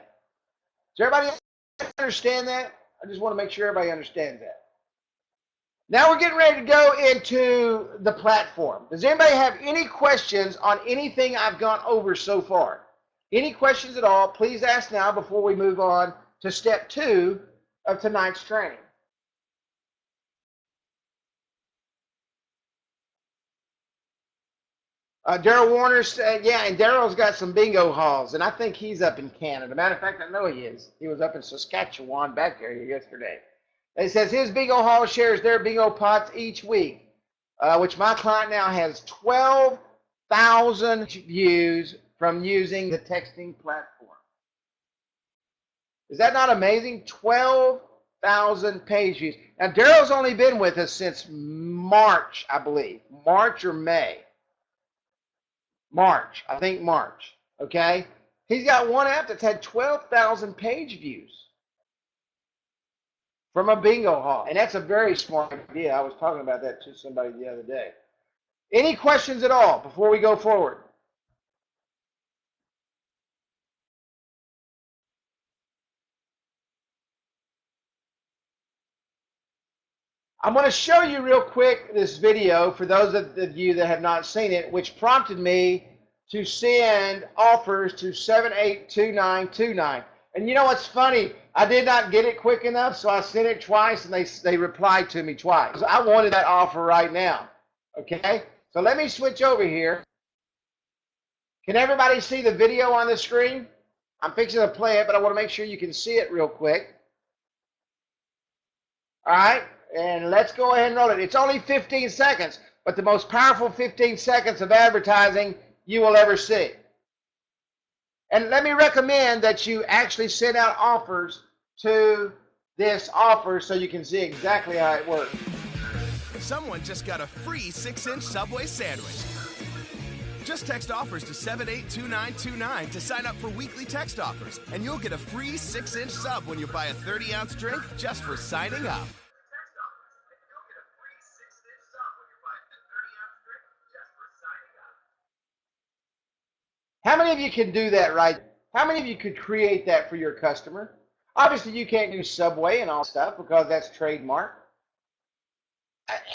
Does everybody understand that? I just want to make sure everybody understands that. Now we're getting ready to go into the platform. Does anybody have any questions on anything I've gone over so far? Any questions at all, please ask now before we move on to step 2 of tonight's training. Daryl Warner said, yeah, and Daryl's got some bingo halls, and I think he's up in Canada. Matter of fact, I know he is. He was up in Saskatchewan back there yesterday. It says his bingo hall shares their bingo pots each week, which my client now has 12,000 views from using the texting platform. Is that not amazing? 12,000 page views. Now, Daryl's only been with us since March, I believe. March or May. March, I think March, okay? He's got one app that's had 12,000 page views from a bingo hall, and that's a very smart idea. I was talking about that to somebody the other day. Any questions at all before we go forward? I'm going to show you real quick this video for those of you that have not seen it, which prompted me to send offers to 782929. And you know what's funny? I did not get it quick enough, so I sent it twice, and they replied to me twice. I wanted that offer right now, okay? So let me switch over here. Can everybody see the video on the screen? I'm fixing to play it, but I want to make sure you can see it real quick. All right? And let's go ahead and roll it. It's only 15 seconds, but the most powerful 15 seconds of advertising you will ever see. And let me recommend that you actually send out offers to this offer so you can see exactly how it works. Someone just got a free 6-inch Subway sandwich. Just text offers to 782929 to sign up for weekly text offers, and you'll get a free 6-inch sub when you buy a 30-ounce drink just for signing up. How many of you can do that right? How many of you could create that for your customer? Obviously, you can't do Subway and all stuff because that's trademark.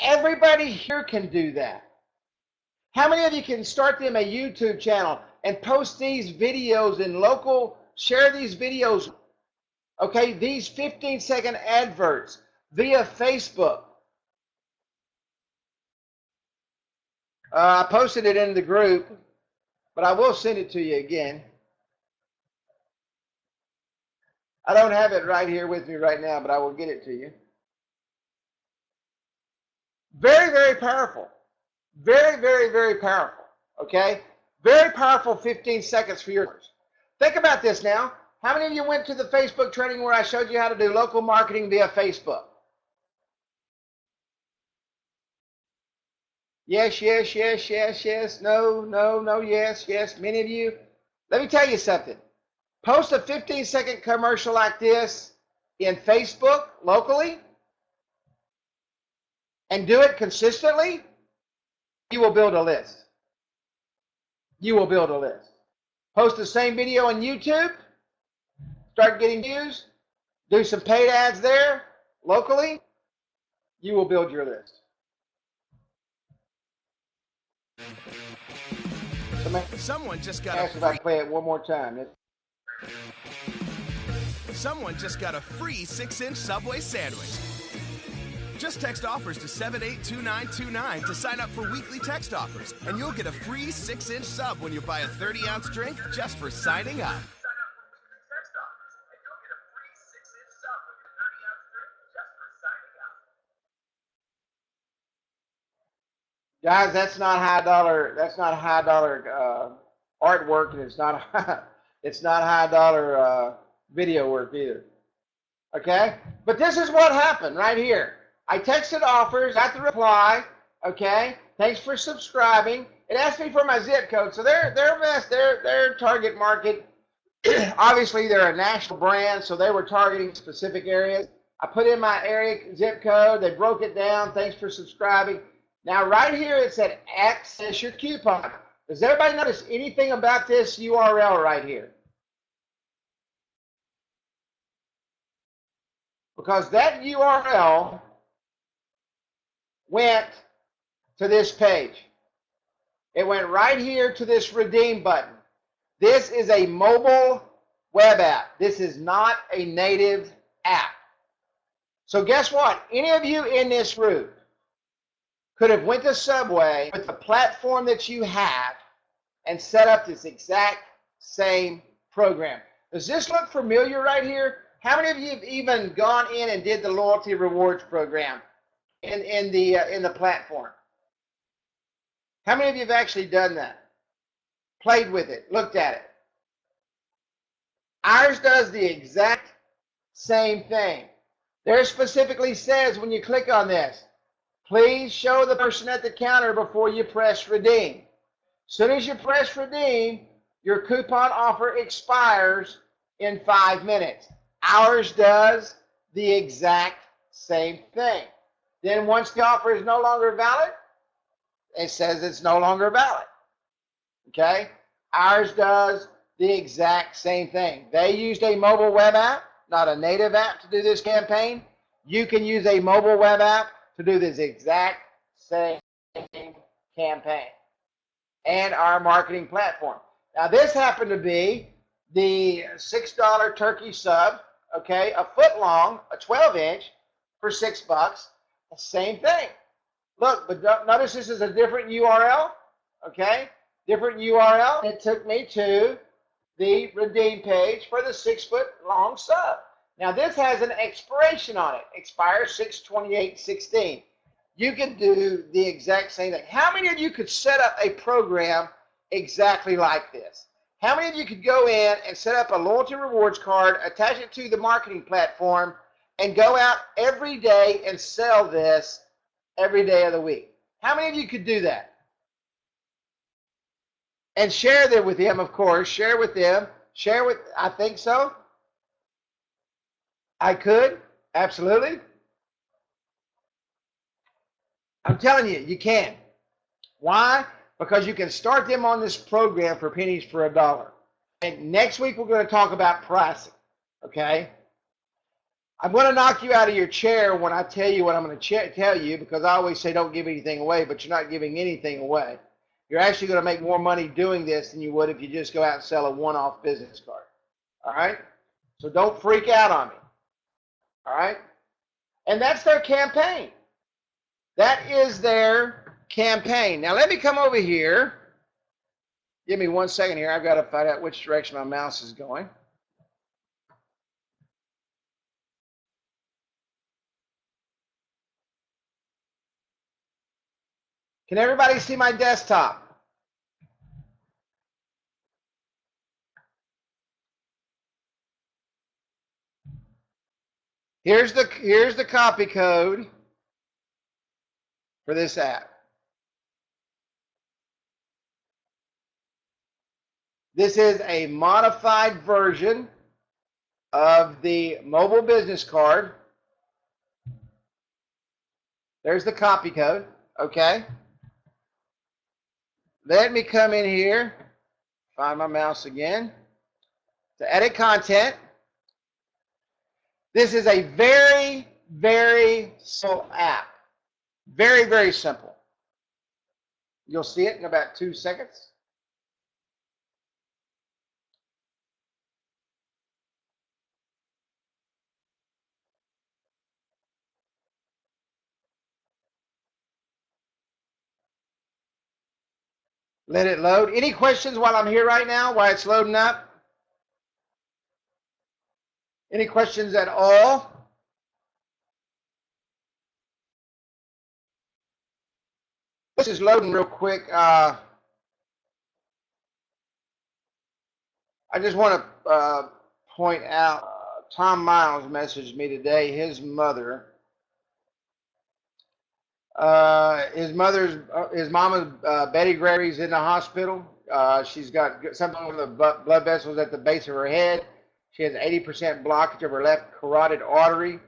Everybody here can do that. How many of you can start them a YouTube channel and post these videos in local, share these videos, okay, these 15-second adverts via Facebook? I posted it in the group, but I will send it to you again. I don't have it right here with me right now, but I will get it to you. Very, very powerful. Very, very, very powerful. Okay? Very powerful 15 seconds for yours. Think about this now. How many of you went to the Facebook training where I showed you how to do local marketing via Facebook? Yes, yes, yes, yes, yes. No, no, no, yes, yes. Many of you. Let me tell you something. Post a 15-second commercial like this in Facebook locally and do it consistently, you will build a list. You will build a list. Post the same video on YouTube, start getting views, do some paid ads there locally, you will build your list. Someone just got ask if I play it one more time. Someone just got a free 6-inch Subway sandwich. Just text offers to 782929 to sign up for weekly text offers, and you'll get a free 6-inch sub when you buy a 30-ounce drink just for signing up. Guys, that's not high dollar. That's not high dollar artwork, and it's not high dollar video work either. Okay, but this is what happened right here. I texted offers, got the reply. Okay, thanks for subscribing. It asked me for my zip code, so their target market. Obviously, they're a national brand, so they were targeting specific areas. I put in my area zip code. They broke it down. Thanks for subscribing. Now, right here, it said access your coupon. Does everybody notice anything about this URL right here? Because that URL went to this page. It went right here to this redeem button. This is a mobile web app. This is not a native app. So guess what? Any of you in this room could have went to Subway with the platform that you have and set up this exact same program. Does this look familiar right here? How many of you have even gone in and did the loyalty rewards program in the platform? How many of you have actually done that? Played with it, looked at it? Ours does the exact same thing. There specifically says when you click on this, please show the person at the counter before you press redeem. As soon as you press redeem, your coupon offer expires in 5 minutes. Ours does the exact same thing. Then once the offer is no longer valid, it says it's no longer valid. Okay? Ours does the exact same thing. They used a mobile web app, not a native app, to do this campaign. You can use a mobile web app to do this exact same campaign and our marketing platform. Now, this happened to be the $6 turkey sub, okay, a foot long, a 12-inch for $6. The same thing. Look, but notice this is a different URL, okay? Different URL. It took me to the redeem page for the 6-foot-long sub. Now, this has an expiration on it. Expires 6/28/16. You can do the exact same thing. How many of you could set up a program exactly like this? How many of you could go in and set up a loyalty rewards card, attach it to the marketing platform, and go out every day and sell this every day of the week? How many of you could do that? And share them with them, of course. Share with them. Share with, I think so. I could, absolutely. I'm telling you, you can. Why? Because you can start them on this program for pennies for $1. And next week we're going to talk about pricing, okay? I'm going to knock you out of your chair when I tell you what I'm going to tell you, because I always say don't give anything away, but you're not giving anything away. You're actually going to make more money doing this than you would if you just go out and sell a one-off business card, all right? So don't freak out on me. All right? And that's their campaign. That is their campaign. Now, let me come over here. Give me 1 second here. I've got to find out which direction my mouse is going. Can everybody see my desktop? Here's the copy code for this app. This is a modified version of the mobile business card. There's the copy code, okay? Let me come in here, find my mouse again, to edit content. This is a very, very simple app. Very, very simple. You'll see it in about 2 seconds. Let it load. Any questions while I'm here right now, while it's loading up? Any questions at all? This is loading real quick. I just want to point out, Tom Miles messaged me today. His mother, his mama, Betty Gregory's in the hospital. She's got something with the blood vessels at the base of her head. She has 80% blockage of her left carotid artery.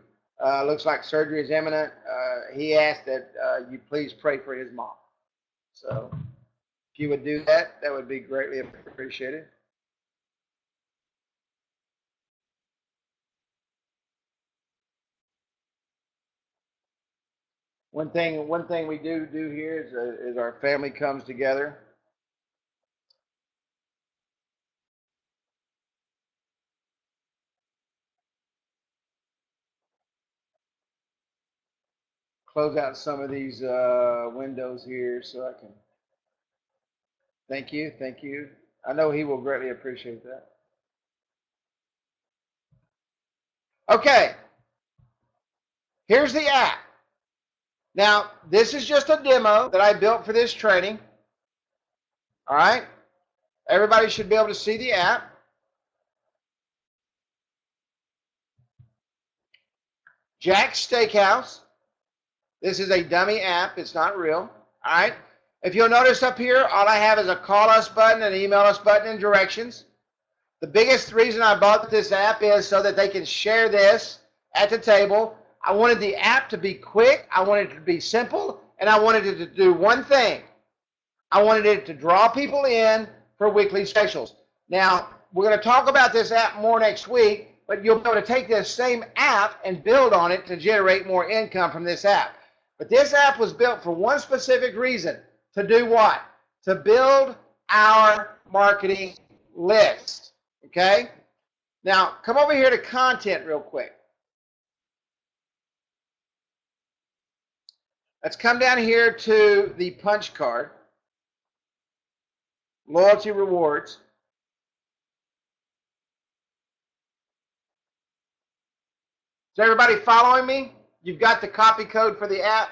Looks like surgery is imminent. He asked that you please pray for his mom. So if you would do that, that would be greatly appreciated. One thing we do here is our family comes together. Close out some of these windows here so I can. Thank you. I know he will greatly appreciate that. Okay. Here's the app. Now, this is just a demo that I built for this training. All right? Everybody should be able to see the app. Jack's Steakhouse. This is a dummy app. It's not real. All right? If you'll notice up here, all I have is a call us button, an email us button, and directions. The biggest reason I bought this app is so that they can share this at the table. I wanted the app to be quick, I wanted it to be simple, and I wanted it to do one thing. I wanted it to draw people in for weekly specials. Now, we're going to talk about this app more next week, but you'll be able to take this same app and build on it to generate more income from this app. But this app was built for one specific reason. To do what? To build our marketing list. Okay? Now, come over here to content real quick. Let's come down here to the punch card, loyalty rewards. Is everybody following me? You've got the copy code for the app.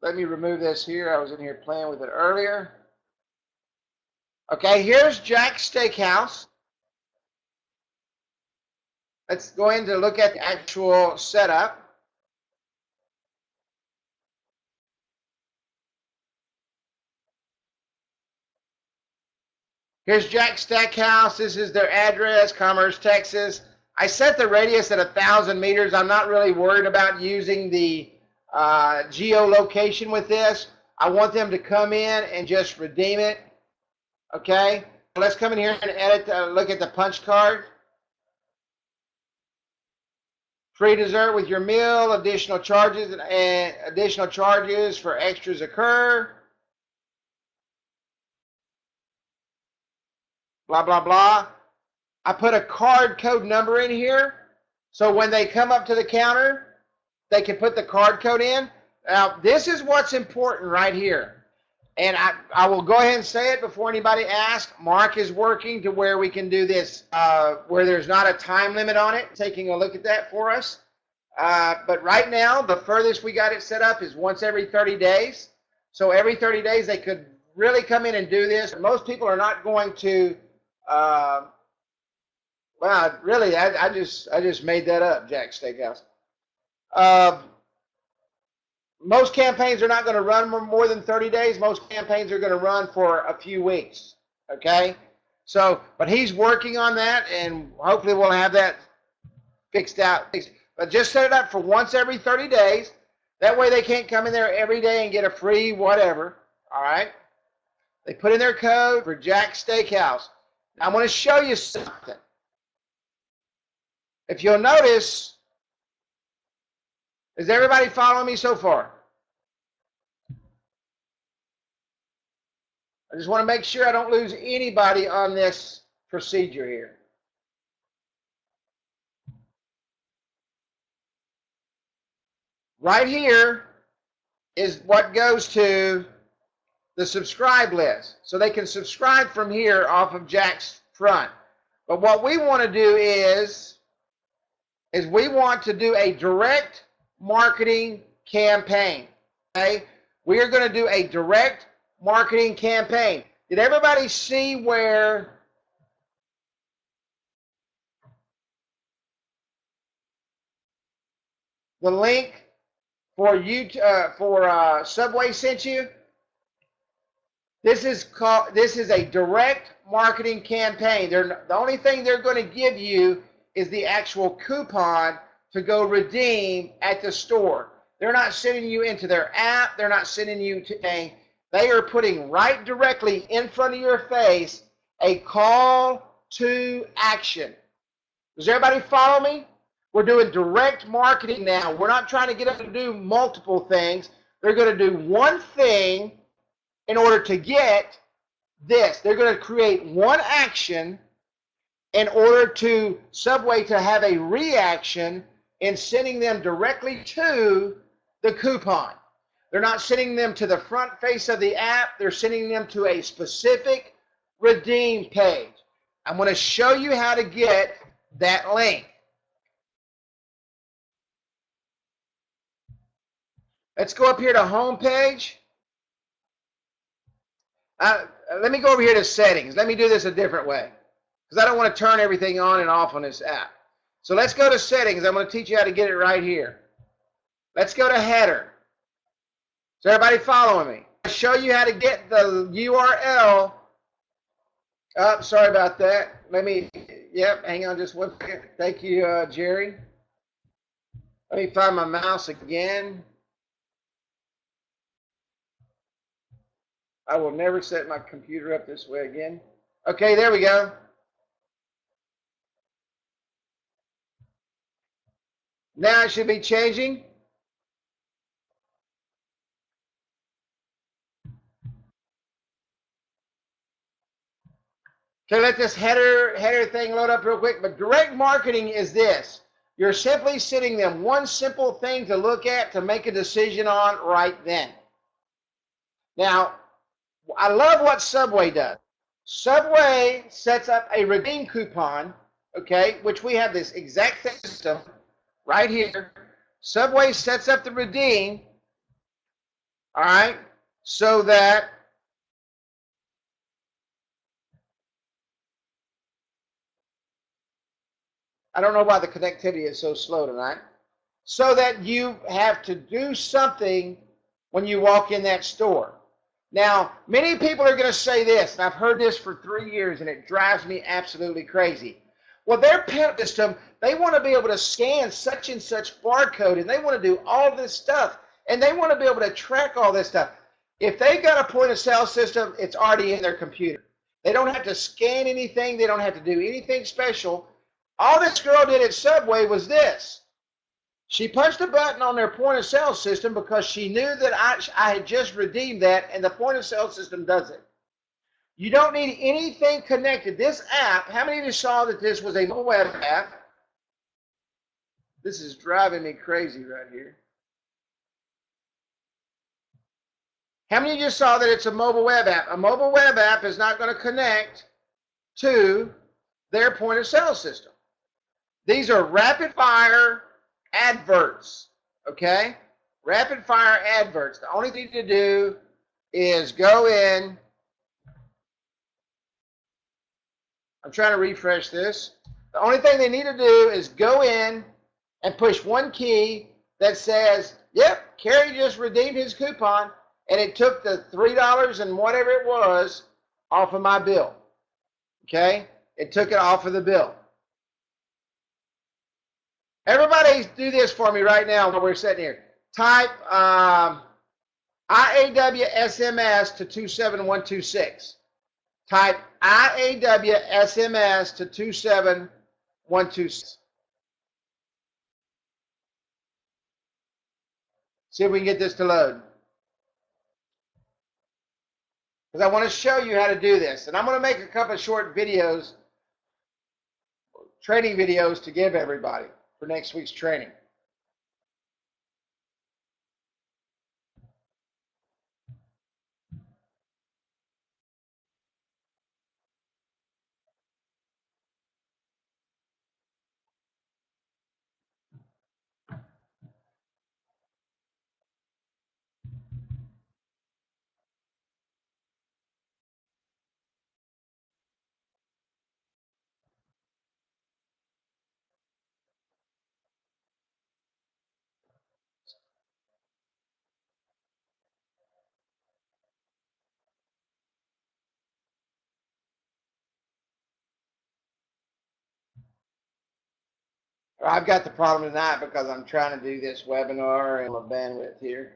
Let me remove this here. I was in here playing with it earlier. Okay, here's Jack's Steakhouse. Let's go in to look at the actual setup. Here's Jack's Steakhouse. This is their address, Commerce, Texas. I set the radius at 1,000 meters. I'm not really worried about using the geolocation with this. I want them to come in and just redeem it. Okay, let's come in here and edit. Look at the punch card. Free dessert with your meal. Additional charges for extras occur. Blah, blah, blah. I put a card code number in here, so when they come up to the counter, they can put the card code in. Now, this is what's important right here. And I will go ahead and say it before anybody asks. Mark is working to where we can do this, where there's not a time limit on it, taking a look at that for us. But right now, the furthest we got it set up is once every 30 days. So every 30 days, they could really come in and do this. Most people are not going to, Wow, really, I just made that up, Jack's Steakhouse. Most campaigns are not going to run more than 30 days. Most campaigns are going to run for a few weeks, okay? So, but he's working on that, and hopefully we'll have that fixed out. But just set it up for once every 30 days. That way they can't come in there every day and get a free whatever, all right? They put in their code for Jack's Steakhouse. Now, I'm going to show you something. If you'll notice, is everybody following me so far? I just want to make sure I don't lose anybody on this procedure here. Right here is what goes to the subscribe list. So they can subscribe from here off of Jack's front. But what we want to do is we want to do a direct marketing campaign. Okay? We are going to do a direct marketing campaign. Did everybody see where the link for Subway sent you? This is a direct marketing campaign. The only thing they're going to give you is the actual coupon to go redeem at the store. They're not sending you into their app. They're not sending you to a. They are putting right directly in front of your face a call to action. Does everybody follow me? We're doing direct marketing now. We're not trying to get them to do multiple things. They're going to do one thing in order to get this. They're going to create one action in order to Subway to have a reaction in sending them directly to the coupon. They're not sending them to the front face of the app. They're sending them to a specific redeem page. I'm going to show you how to get that link. Let's go up here to home page. Let me go over here to settings. Let me do this a different way because I don't want to turn everything on and off on this app. So let's go to settings. I'm going to teach you how to get it right here. Let's go to header. Is everybody following me? I'll show you how to get the URL. Oh, sorry about that. Yep, hang on just one second. Thank you, Jerry. Let me find my mouse again. I will never set my computer up this way again. Okay, there we go. Now it should be changing. Okay, let this header thing load up real quick. But direct marketing is this. You're simply sending them one simple thing to look at to make a decision on right then. Now, I love what Subway does. Subway sets up a redeem coupon, okay, which we have this exact system right here. Subway sets up the redeem, all right, so that I don't know why the connectivity is so slow tonight, so that you have to do something when you walk in that store. Now, many people are going to say this, and I've heard this for 3 years, and it drives me absolutely crazy. Well, their payment system, they want to be able to scan such and such barcode, and they want to do all this stuff, and they want to be able to track all this stuff. If they got a point-of-sale system, it's already in their computer. They don't have to scan anything. They don't have to do anything special. All this girl did at Subway was this. She punched a button on their point-of-sale system because she knew that I had just redeemed that, and the point-of-sale system does it. You don't need anything connected. This app, how many of you saw that this was a mobile web app? This is driving me crazy right here. How many of you saw that it's a mobile web app? A mobile web app is not going to connect to their point-of-sale system. These are rapid-fire adverts, okay? Rapid-fire adverts. The only thing to do is go in. I'm trying to refresh this. The only thing they need to do is go in and push one key that says, yep, Kerry just redeemed his coupon, and it took the $3 and whatever it was off of my bill. Okay? It took it off of the bill. Everybody do this for me right now while we're sitting here. Type IAW SMS to 27126. Type IAW SMS to 27126. See if we can get this to load. Because I want to show you how to do this. And I'm going to make a couple of short videos, training videos to give everybody for next week's training. I've got the problem tonight because I'm trying to do this webinar and my bandwidth here.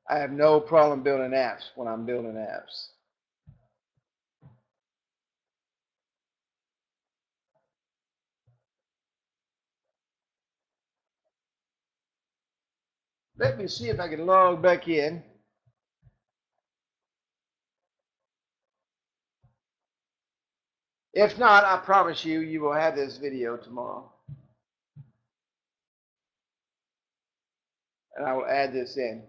I have no problem building apps when I'm building apps. Let me see if I can log back in. If not, I promise you, you will have this video tomorrow. And I will add this in.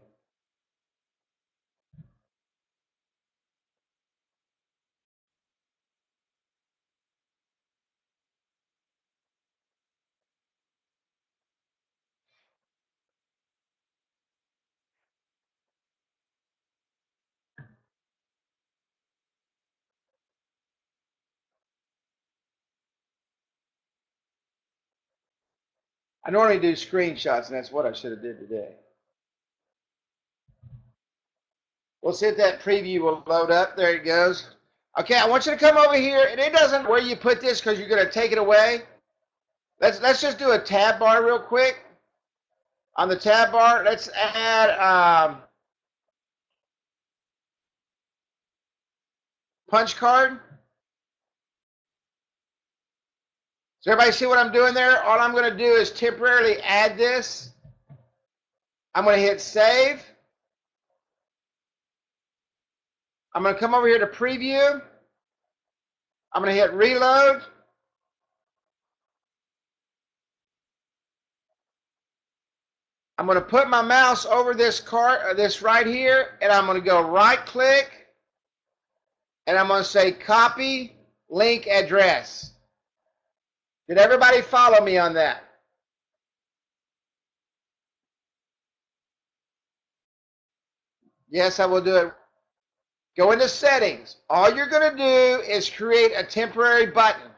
I normally do screenshots, and that's what I should have did today. We'll see if that preview will load up. There it goes. Okay, I want you to come over here, and it doesn't where you put this because you're going to take it away. Let's just do a tab bar real quick. On the tab bar, let's add punch card. Does everybody see what I'm doing there? All I'm going to do is temporarily add this. I'm going to hit save. I'm going to come over here to preview. I'm going to hit reload. I'm going to put my mouse over this card, this right here, and I'm going to go right click, and I'm going to say copy link address. Did everybody follow me on that? Yes, I will do it. Go into settings. All you're going to do is create a temporary button.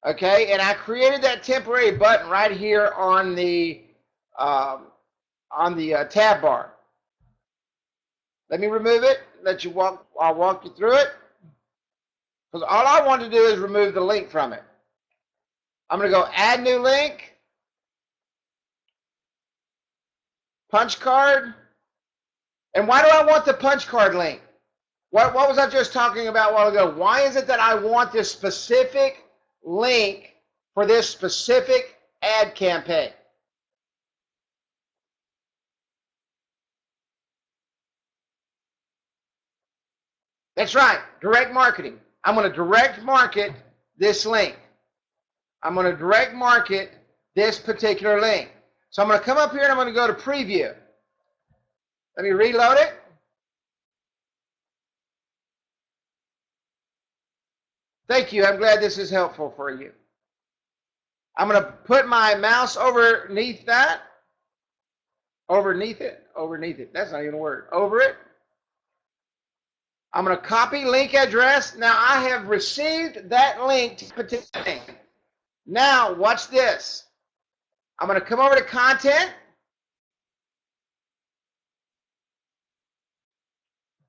Okay, and I created that temporary button right here on the tab bar. Let me remove it. I'll walk you through it. Because all I want to do is remove the link from it. I'm going to go add new link, punch card. And why do I want the punch card link? What was I just talking about a while ago? Why is it that I want this specific link for this specific ad campaign? That's right, direct marketing. I'm going to direct market this link. I'm going to direct market this particular link. So I'm going to come up here and I'm going to go to preview. Let me reload it. Thank you. I'm glad this is helpful for you. I'm going to put my mouse underneath that. Overneath it. That's not even a word. Over it. I'm going to copy link address. Now I have received that link to petition. Now watch this. I'm going to come over to content.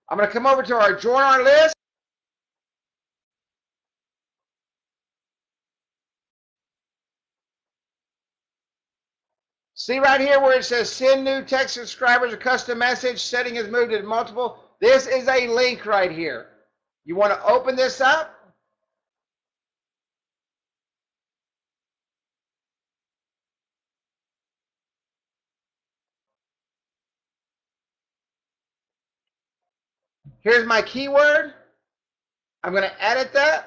I'm going to come over to our join our list. See right here where it says send new text subscribers a custom message, setting is moved to multiple. This is a link right here. You want to open this up. Here's my keyword. I'm going to edit that.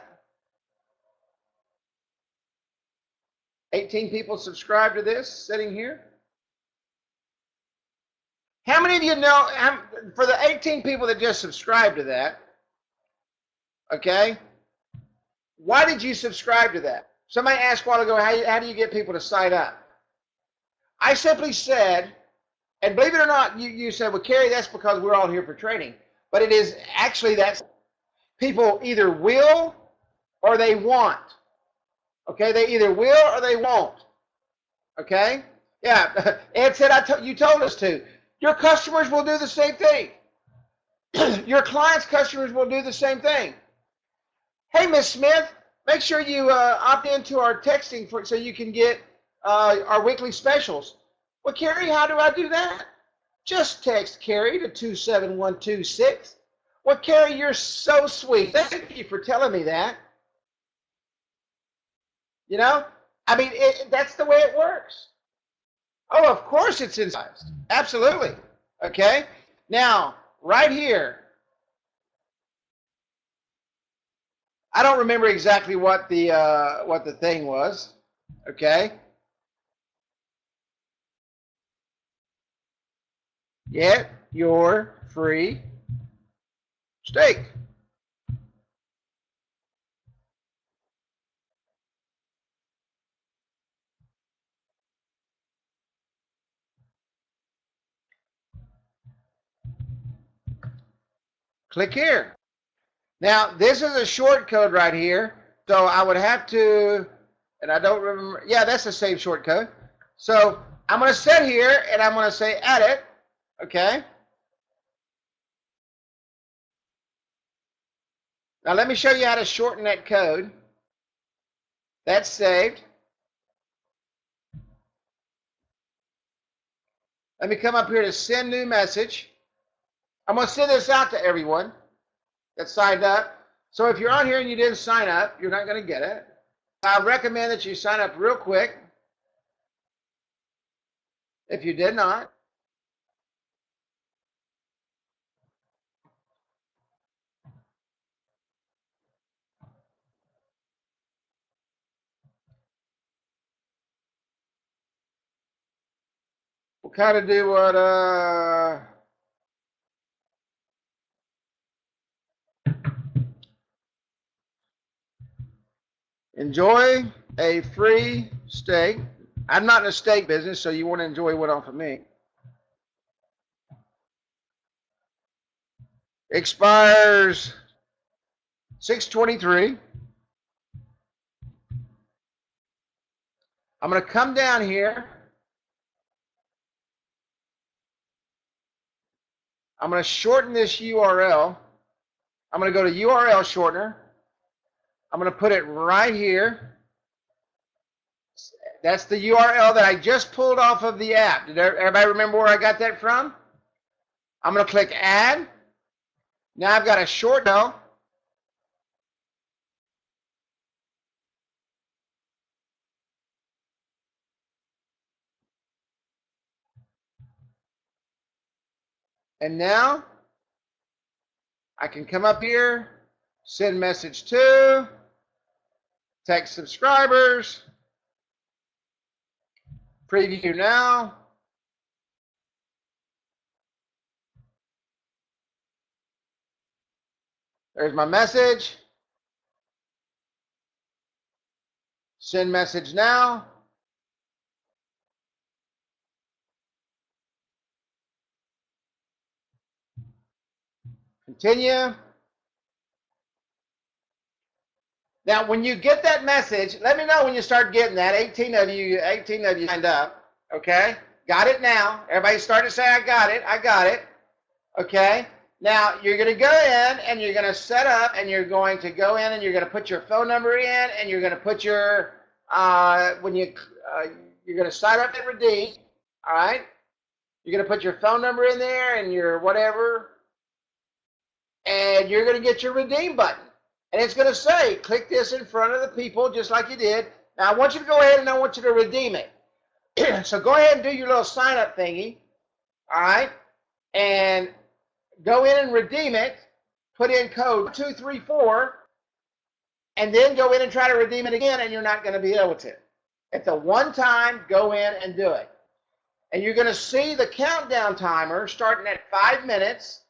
18 people subscribe to this sitting here. How many of you know, for the 18 people that just subscribed to that, okay, why did you subscribe to that? Somebody asked a while ago, how do you get people to sign up? I simply said, and believe it or not, you said, well, Kerry, that's because we're all here for training. But it is actually that people either will or they want. Okay, they either will or they won't. Okay? Yeah, Ed said, you told us to. Your customers will do the same thing. Your clients' customers will do the same thing. Hey, Miss Smith, make sure you opt into our texting so you can get our weekly specials. Well, Kerry, how do I do that? Just text Kerry to 27126. Well, Kerry, you're so sweet. Thank you for telling me that. You know, I mean, that's the way it works. Oh, of course it's incised. Absolutely. Okay. Now, right here, I don't remember exactly what the thing was. Okay. Get your free steak. Click here. Now, this is a short code right here. So I would have to, and I don't remember. Yeah, that's the same short code. So I'm going to sit here and I'm going to say edit. Okay. Now let me show you how to shorten that code. That's saved. Let me come up here to send new message. I'm going to send this out to everyone that signed up. So if you're on here and you didn't sign up, you're not going to get it. I recommend that you sign up real quick if you did not. We'll kind of do what enjoy a free steak. I'm not in the steak business, so you want to enjoy what off of me. Expires 6/23. I'm going to come down here. I'm going to shorten this URL. I'm going to go to URL shortener. I'm going to put it right here. That's the URL that I just pulled off of the app. Did everybody remember where I got that from? I'm going to click add. Now I've got a short URL. And now I can come up here, send message to, text subscribers, preview now. There's my message. Send message now. Continue. Now, when you get that message, let me know when you start getting that. 18 of you signed up. Okay? Got it now. Everybody started to say, I got it. I got it. Okay? Now, you're going to go in and you're going to set up and you're going to go in and you're going to put your phone number in and you're going to put your, you're going to sign up and redeem. All right? You're going to put your phone number in there and your whatever. And you're going to get your redeem button. And it's going to say, click this in front of the people just like you did. Now, I want you to go ahead and I want you to redeem it. So go ahead and do your little sign up thingy. All right? And go in and redeem it. Put in code 234. And then go in and try to redeem it again, and you're not going to be able to. It's a one-time, go in and do it. And you're going to see the countdown timer starting at 5 minutes,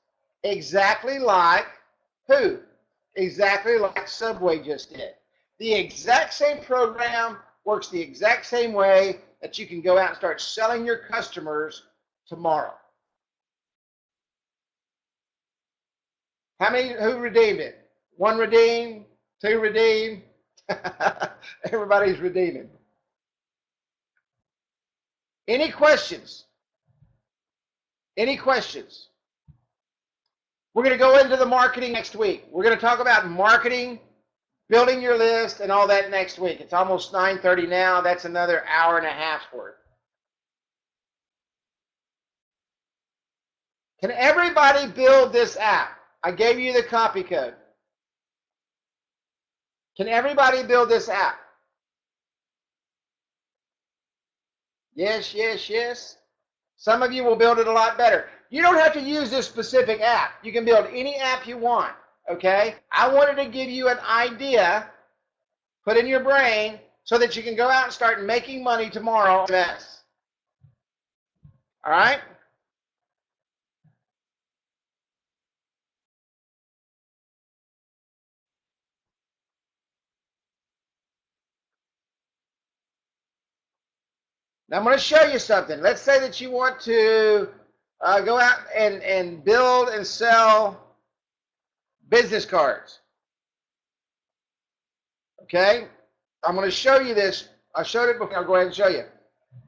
exactly like who? Exactly like Subway just did. The exact same program works the exact same way that you can go out and start selling your customers tomorrow. How many who redeemed it? 1 redeemed, 2 redeemed. Everybody's redeeming. Any questions? Any questions? We're going to go into the marketing next week. We're going to talk about marketing, building your list, and all that next week. It's almost 9:30 now. That's another hour and a half's worth. Can everybody build this app? I gave you the copy code. Can everybody build this app? Yes, yes, yes. Some of you will build it a lot better. You don't have to use this specific app. You can build any app you want, okay? I wanted to give you an idea, put in your brain, so that you can go out and start making money tomorrow. All right? Now I'm going to show you something. Let's say that you want to go out and build and sell business cards. Okay? I'm going to show you this. I showed it before. I'll go ahead and show you.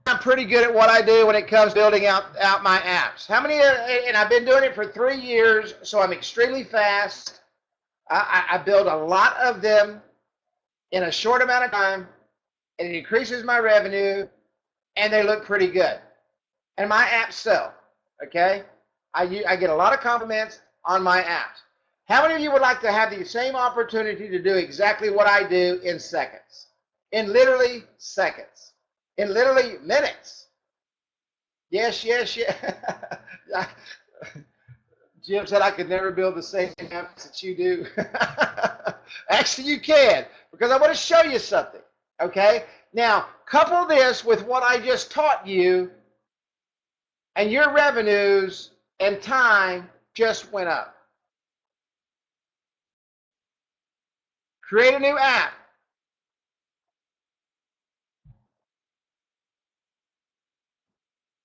I'm pretty good at what I do when it comes to building out my apps. How many, and I've been doing it for 3 years, so I'm extremely fast. I build a lot of them in a short amount of time, and it increases my revenue, and they look pretty good. And my apps sell, okay? I get a lot of compliments on my apps. How many of you would like to have the same opportunity to do exactly what I do in seconds? In literally seconds. In literally minutes. Yes, yes, yes. Jim said I could never build the same apps that you do. Actually, you can, because I want to show you something, okay? Now, couple this with what I just taught you, and your revenues and time just went up. Create a new app.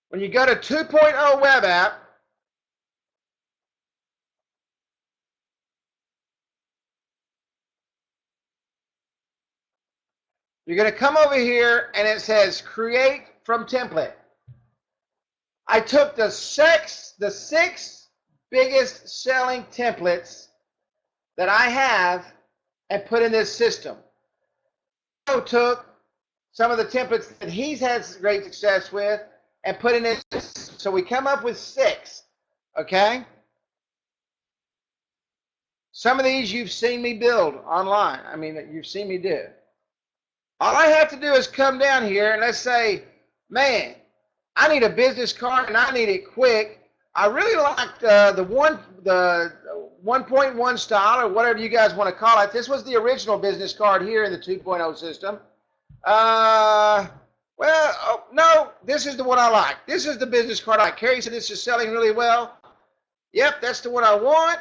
When you go to 2.0 web app, you're going to come over here and it says create from template. I took the 6 biggest selling templates that I have and put in this system. I took some of the templates that he's had great success with and put in this. So we come up with 6, okay? Some of these you've seen me build online. I mean, you've seen me do. All I have to do is come down here and let's say, man, I need a business card and I need it quick. I really like the 1.1 style or whatever you guys want to call it. This was the original business card here in the 2.0 system. No, this is the one I like. This is the business card I like. Carrie said this is selling really well. Yep, that's the one I want.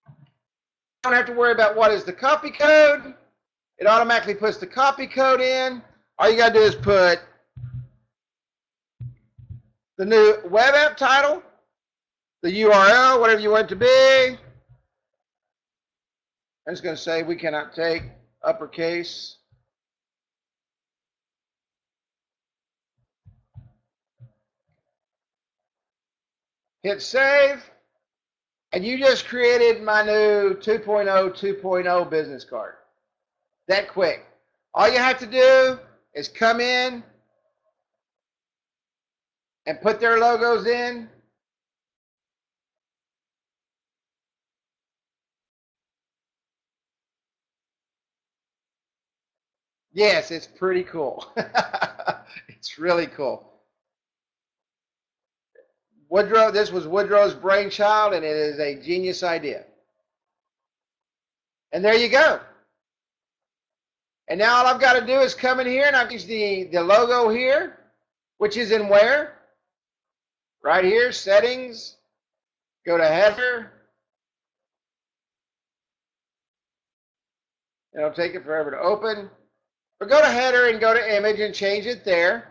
I don't have to worry about what is the copy code. It automatically puts the copy code in. All you got to do is put the new web app title, the URL, whatever you want it to be. I'm just going to say we cannot take uppercase. Hit save. And you just created my new 2.0 business card. That quick. All you have to do is come in and put their logos in. Yes, it's pretty cool. It's really cool. Woodrow, this was Woodrow's brainchild, and it is a genius idea. And there you go. And now all I've got to do is come in here and I've used the logo here, which is in where? Right here, settings, go to header. It'll take it forever to open. But go to header and go to image and change it there.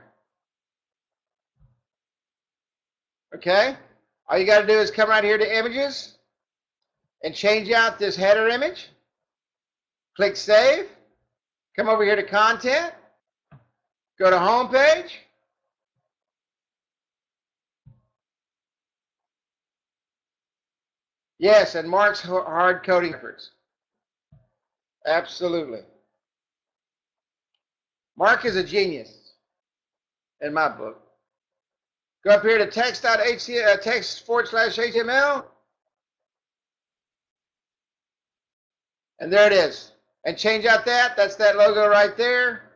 Okay? All you got to do is come right here to images and change out this header image. Click save. Come over here to content. Go to home page. Yes, and Mark's hard coding efforts. Absolutely. Mark is a genius in my book. Go up here to text.html. And there it is. And change out that's that logo right there.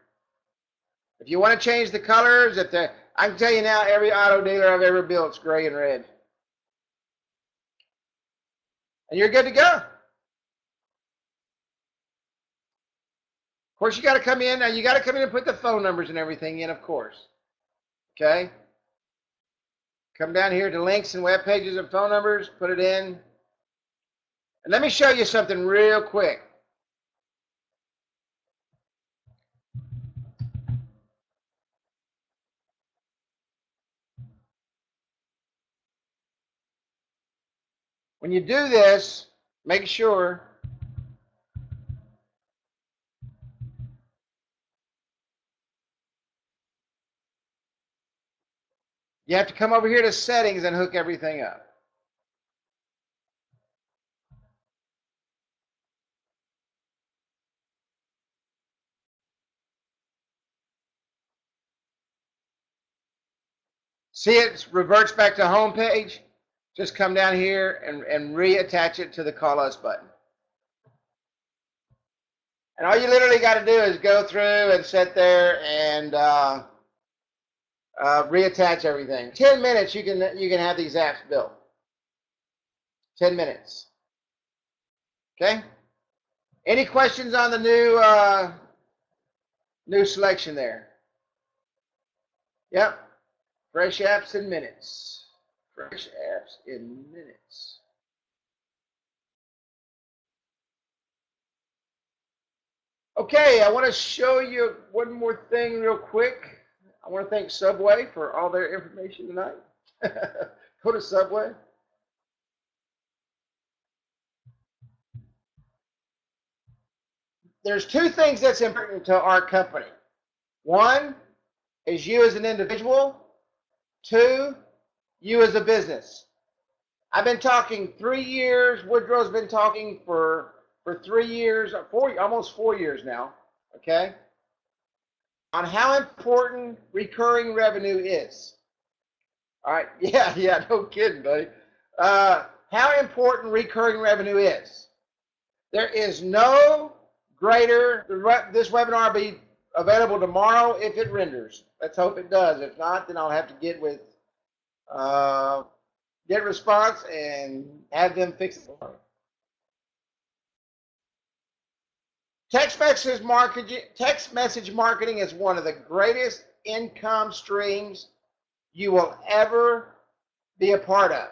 If you want to change the colors, I can tell you now, every auto dealer I've ever built is gray and red. And you're good to go. Of course, you got to come in. Now, you got to come in and put the phone numbers and everything in, of course. Okay? Come down here to links and web pages and phone numbers, put it in. And let me show you something real quick. When you do this, make sure you have to come over here to settings and hook everything up. See, it reverts back to home page. Just come down here and reattach it to the Call Us button. And all you literally got to do is go through and sit there and reattach everything. 10 minutes, you can have these apps built. 10 minutes. Okay? Any questions on the new selection there? Yep. Fresh apps in minutes. Fresh apps in minutes. Okay, I want to show you one more thing real quick. I want to thank Subway for all their information tonight. Go to Subway. There's two things that's important to our company. One is you as an individual. Two, you as a business. I've been talking 3 years. Woodrow's been talking for 3 years, almost 4 years now, okay, on how important recurring revenue is. All right, yeah, no kidding, buddy. How important recurring revenue is. There is no greater, this webinar will be available tomorrow if it renders. Let's hope it does. If not, then I'll have to get with get response and have them fix it for me. Text message marketing is one of the greatest income streams you will ever be a part of.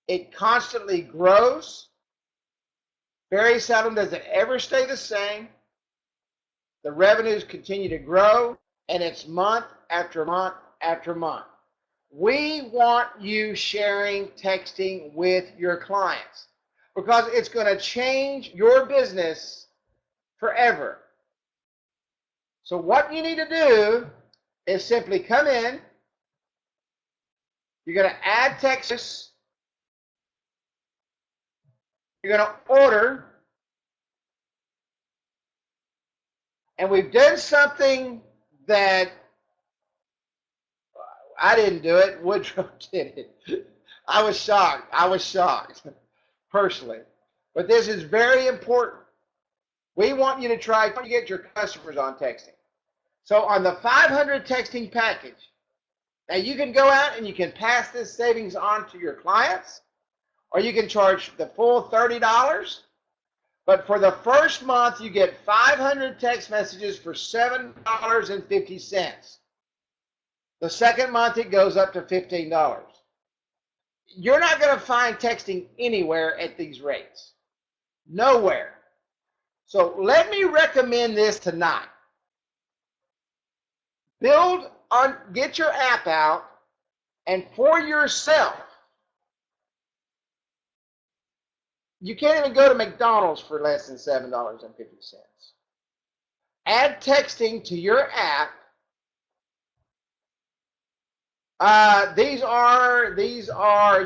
It constantly grows. Very seldom does it ever stay the same. The revenues continue to grow, and it's month after month after month. We want you sharing texting with your clients because it's going to change your business forever. So what you need to do is simply come in. You're going to add texts. You're going to order. And we've done something that I didn't do it. Woodrow did it. I was shocked personally. But this is very important. We want you to try to get your customers on texting. So on the 500 texting package, now you can go out and you can pass this savings on to your clients, or you can charge the full $30. But for the first month, you get 500 text messages for $7.50. The second month, it goes up to $15. You're not going to find texting anywhere at these rates. Nowhere. So let me recommend this tonight. Get your app out, and for yourself, you can't even go to McDonald's for less than $7.50. Add texting to your app. These are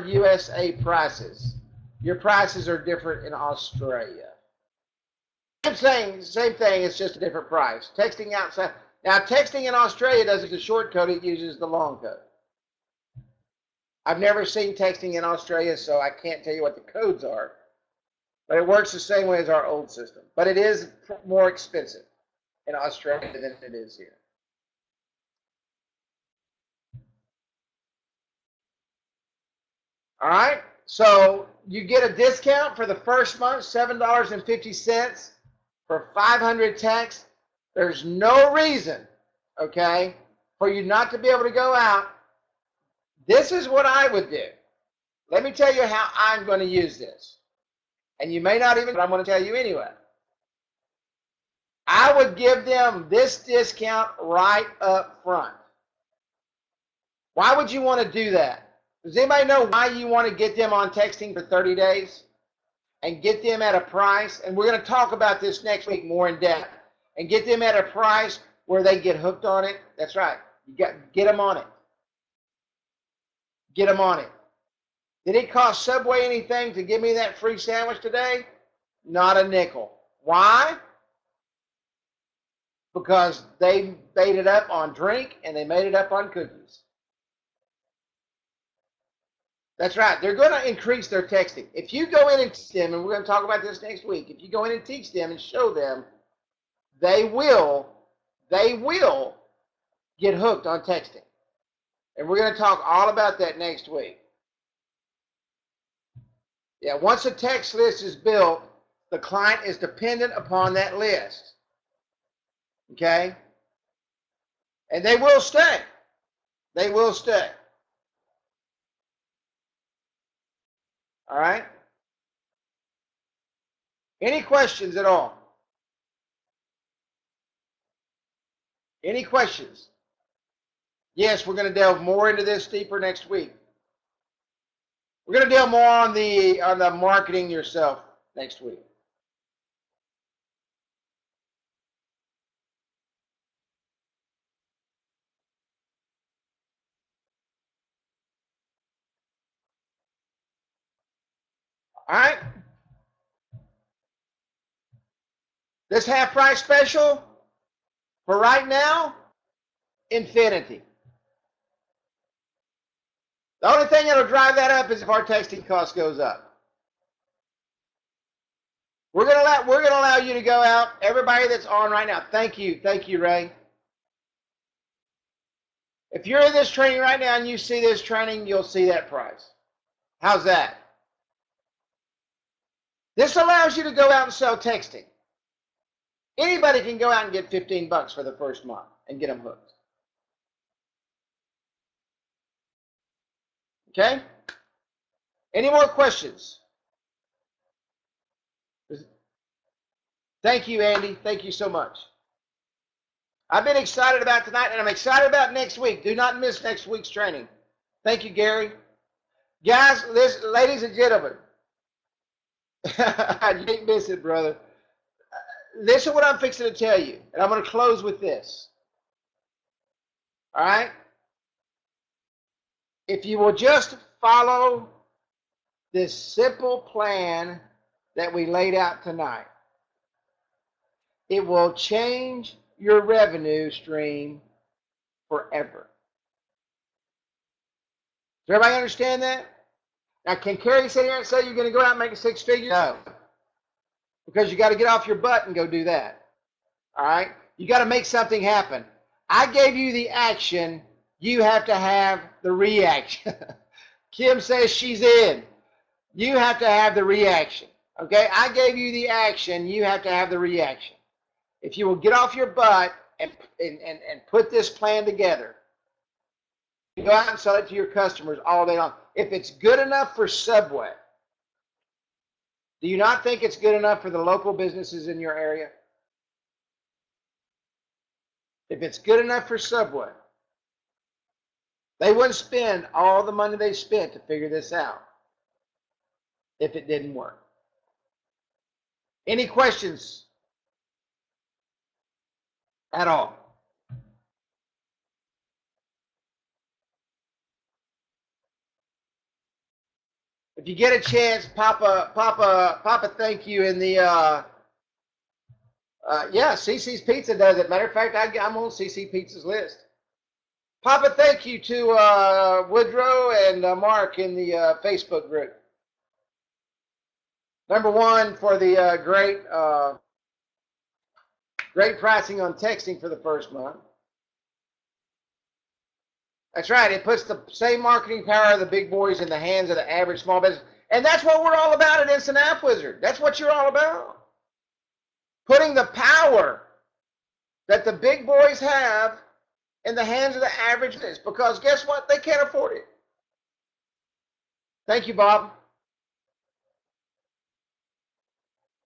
USA prices. Your prices are different in Australia. Same thing. It's just a different price. Texting outside. Now, texting in Australia doesn't use the short code. It uses the long code. I've never seen texting in Australia, so I can't tell you what the codes are. But it works the same way as our old system. But it is more expensive in Australia than it is here. All right? So you get a discount for the first month, $7.50 for 500 texts. There's no reason, okay, for you not to be able to go out. This is what I would do. Let me tell you how I'm going to use this. And you may not even, but I'm going to tell you anyway. I would give them this discount right up front. Why would you want to do that? Does anybody know why you want to get them on texting for 30 days and get them at a price? And we're going to talk about this next week more in depth. And get them at a price where they get hooked on it. That's right. You got get them on it. Get them on it. Did it cost Subway anything to give me that free sandwich today? Not a nickel. Why? Because they made it up on drink and they made it up on cookies. That's right. They're going to increase their texting. If you go in and teach them, and we're going to talk about this next week, if you go in and teach them and show them, they will get hooked on texting. And we're going to talk all about that next week. Yeah, once a text list is built, the client is dependent upon that list. Okay? And they will stay. They will stay. All right? Any questions at all? Any questions? Yes, we're going to delve more into this deeper next week. We're going to delve more on the marketing yourself next week. All right? This half price special for right now, infinity. The only thing that'll drive that up is if our texting cost goes up. We're gonna allow you to go out. Everybody that's on right now, thank you, Ray. If you're in this training right now and you see this training, you'll see that price. How's that? This allows you to go out and sell texting. Anybody can go out and get $15 for the first month and get them hooked. Okay? Any more questions? Thank you, Andy. Thank you so much. I've been excited about tonight, and I'm excited about next week. Do not miss next week's training. Thank you, Gary. Guys, listen, ladies and gentlemen, you can't miss it, brother. Listen to what I'm fixing to tell you, and I'm going to close with this. All right? If you will just follow this simple plan that we laid out tonight, it will change your revenue stream forever. Does everybody understand that? Now, can Carrie sit here and say you're going to go out and make a six figure? No. Because you got to get off your butt and go do that. All right? You got to make something happen. I gave you the action. You have to have the reaction. Kim says she's in. You have to have the reaction. Okay? I gave you the action. You have to have the reaction. If you will get off your butt and put this plan together, you go out and sell it to your customers all day long. If it's good enough for Subway, do you not think it's good enough for the local businesses in your area? If it's good enough for Subway, they wouldn't spend all the money they spent to figure this out if it didn't work. Any questions at all? If you get a chance, pop a thank you in the yeah, CC's Pizza does it. Matter of fact, I'm on CC Pizza's list. Pop a thank you to Woodrow and Mark in the Facebook group. Number one for the great pricing on texting for the first month. That's right. It puts the same marketing power of the big boys in the hands of the average small business. And that's what we're all about at Instant App Wizard. That's what you're all about. Putting the power that the big boys have in the hands of the average business. Because guess what? They can't afford it. Thank you, Bob.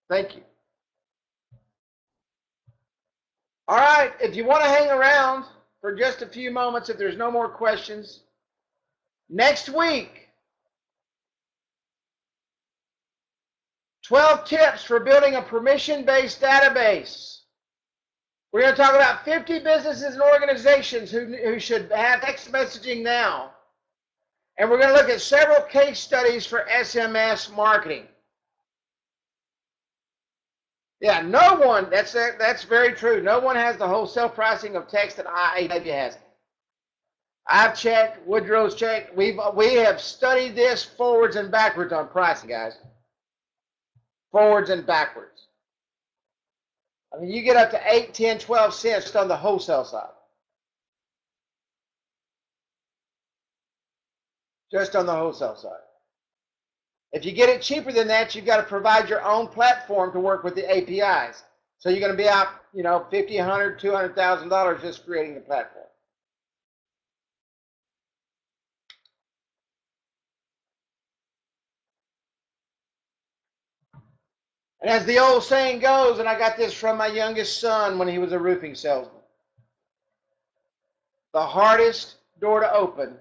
Thank you. All right. If you want to hang around for just a few moments, if there's no more questions, next week, 12 tips for building a permission-based database. We're going to talk about 50 businesses and organizations who should have text messaging now. And we're going to look at several case studies for SMS marketing. Yeah, no one, that's very true. No one has the wholesale pricing of text that IAW has. I've checked, Woodrow's checked. We have studied this forwards and backwards on pricing, guys. Forwards and backwards. I mean, you get up to 8, 10, 12 cents just on the wholesale side. Just on the wholesale side. If you get it cheaper than that, you've got to provide your own platform to work with the APIs. So you're going to be out, $50, $100, $200,000 just creating the platform. And as the old saying goes, and I got this from my youngest son when he was a roofing salesman, the hardest door to open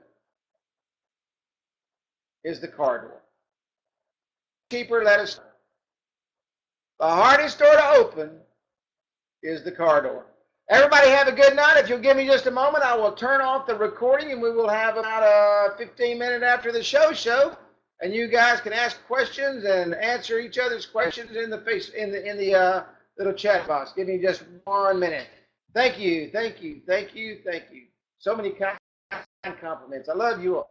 is the car door. Cheaper, let us know. The hardest door to open is the car door. Everybody have a good night. If you'll give me just a moment, I will turn off the recording and we will have about 15 minutes after the show. And you guys can ask questions and answer each other's questions in the little chat box. Give me just 1 minute. Thank you. So many kind compliments. I love you all.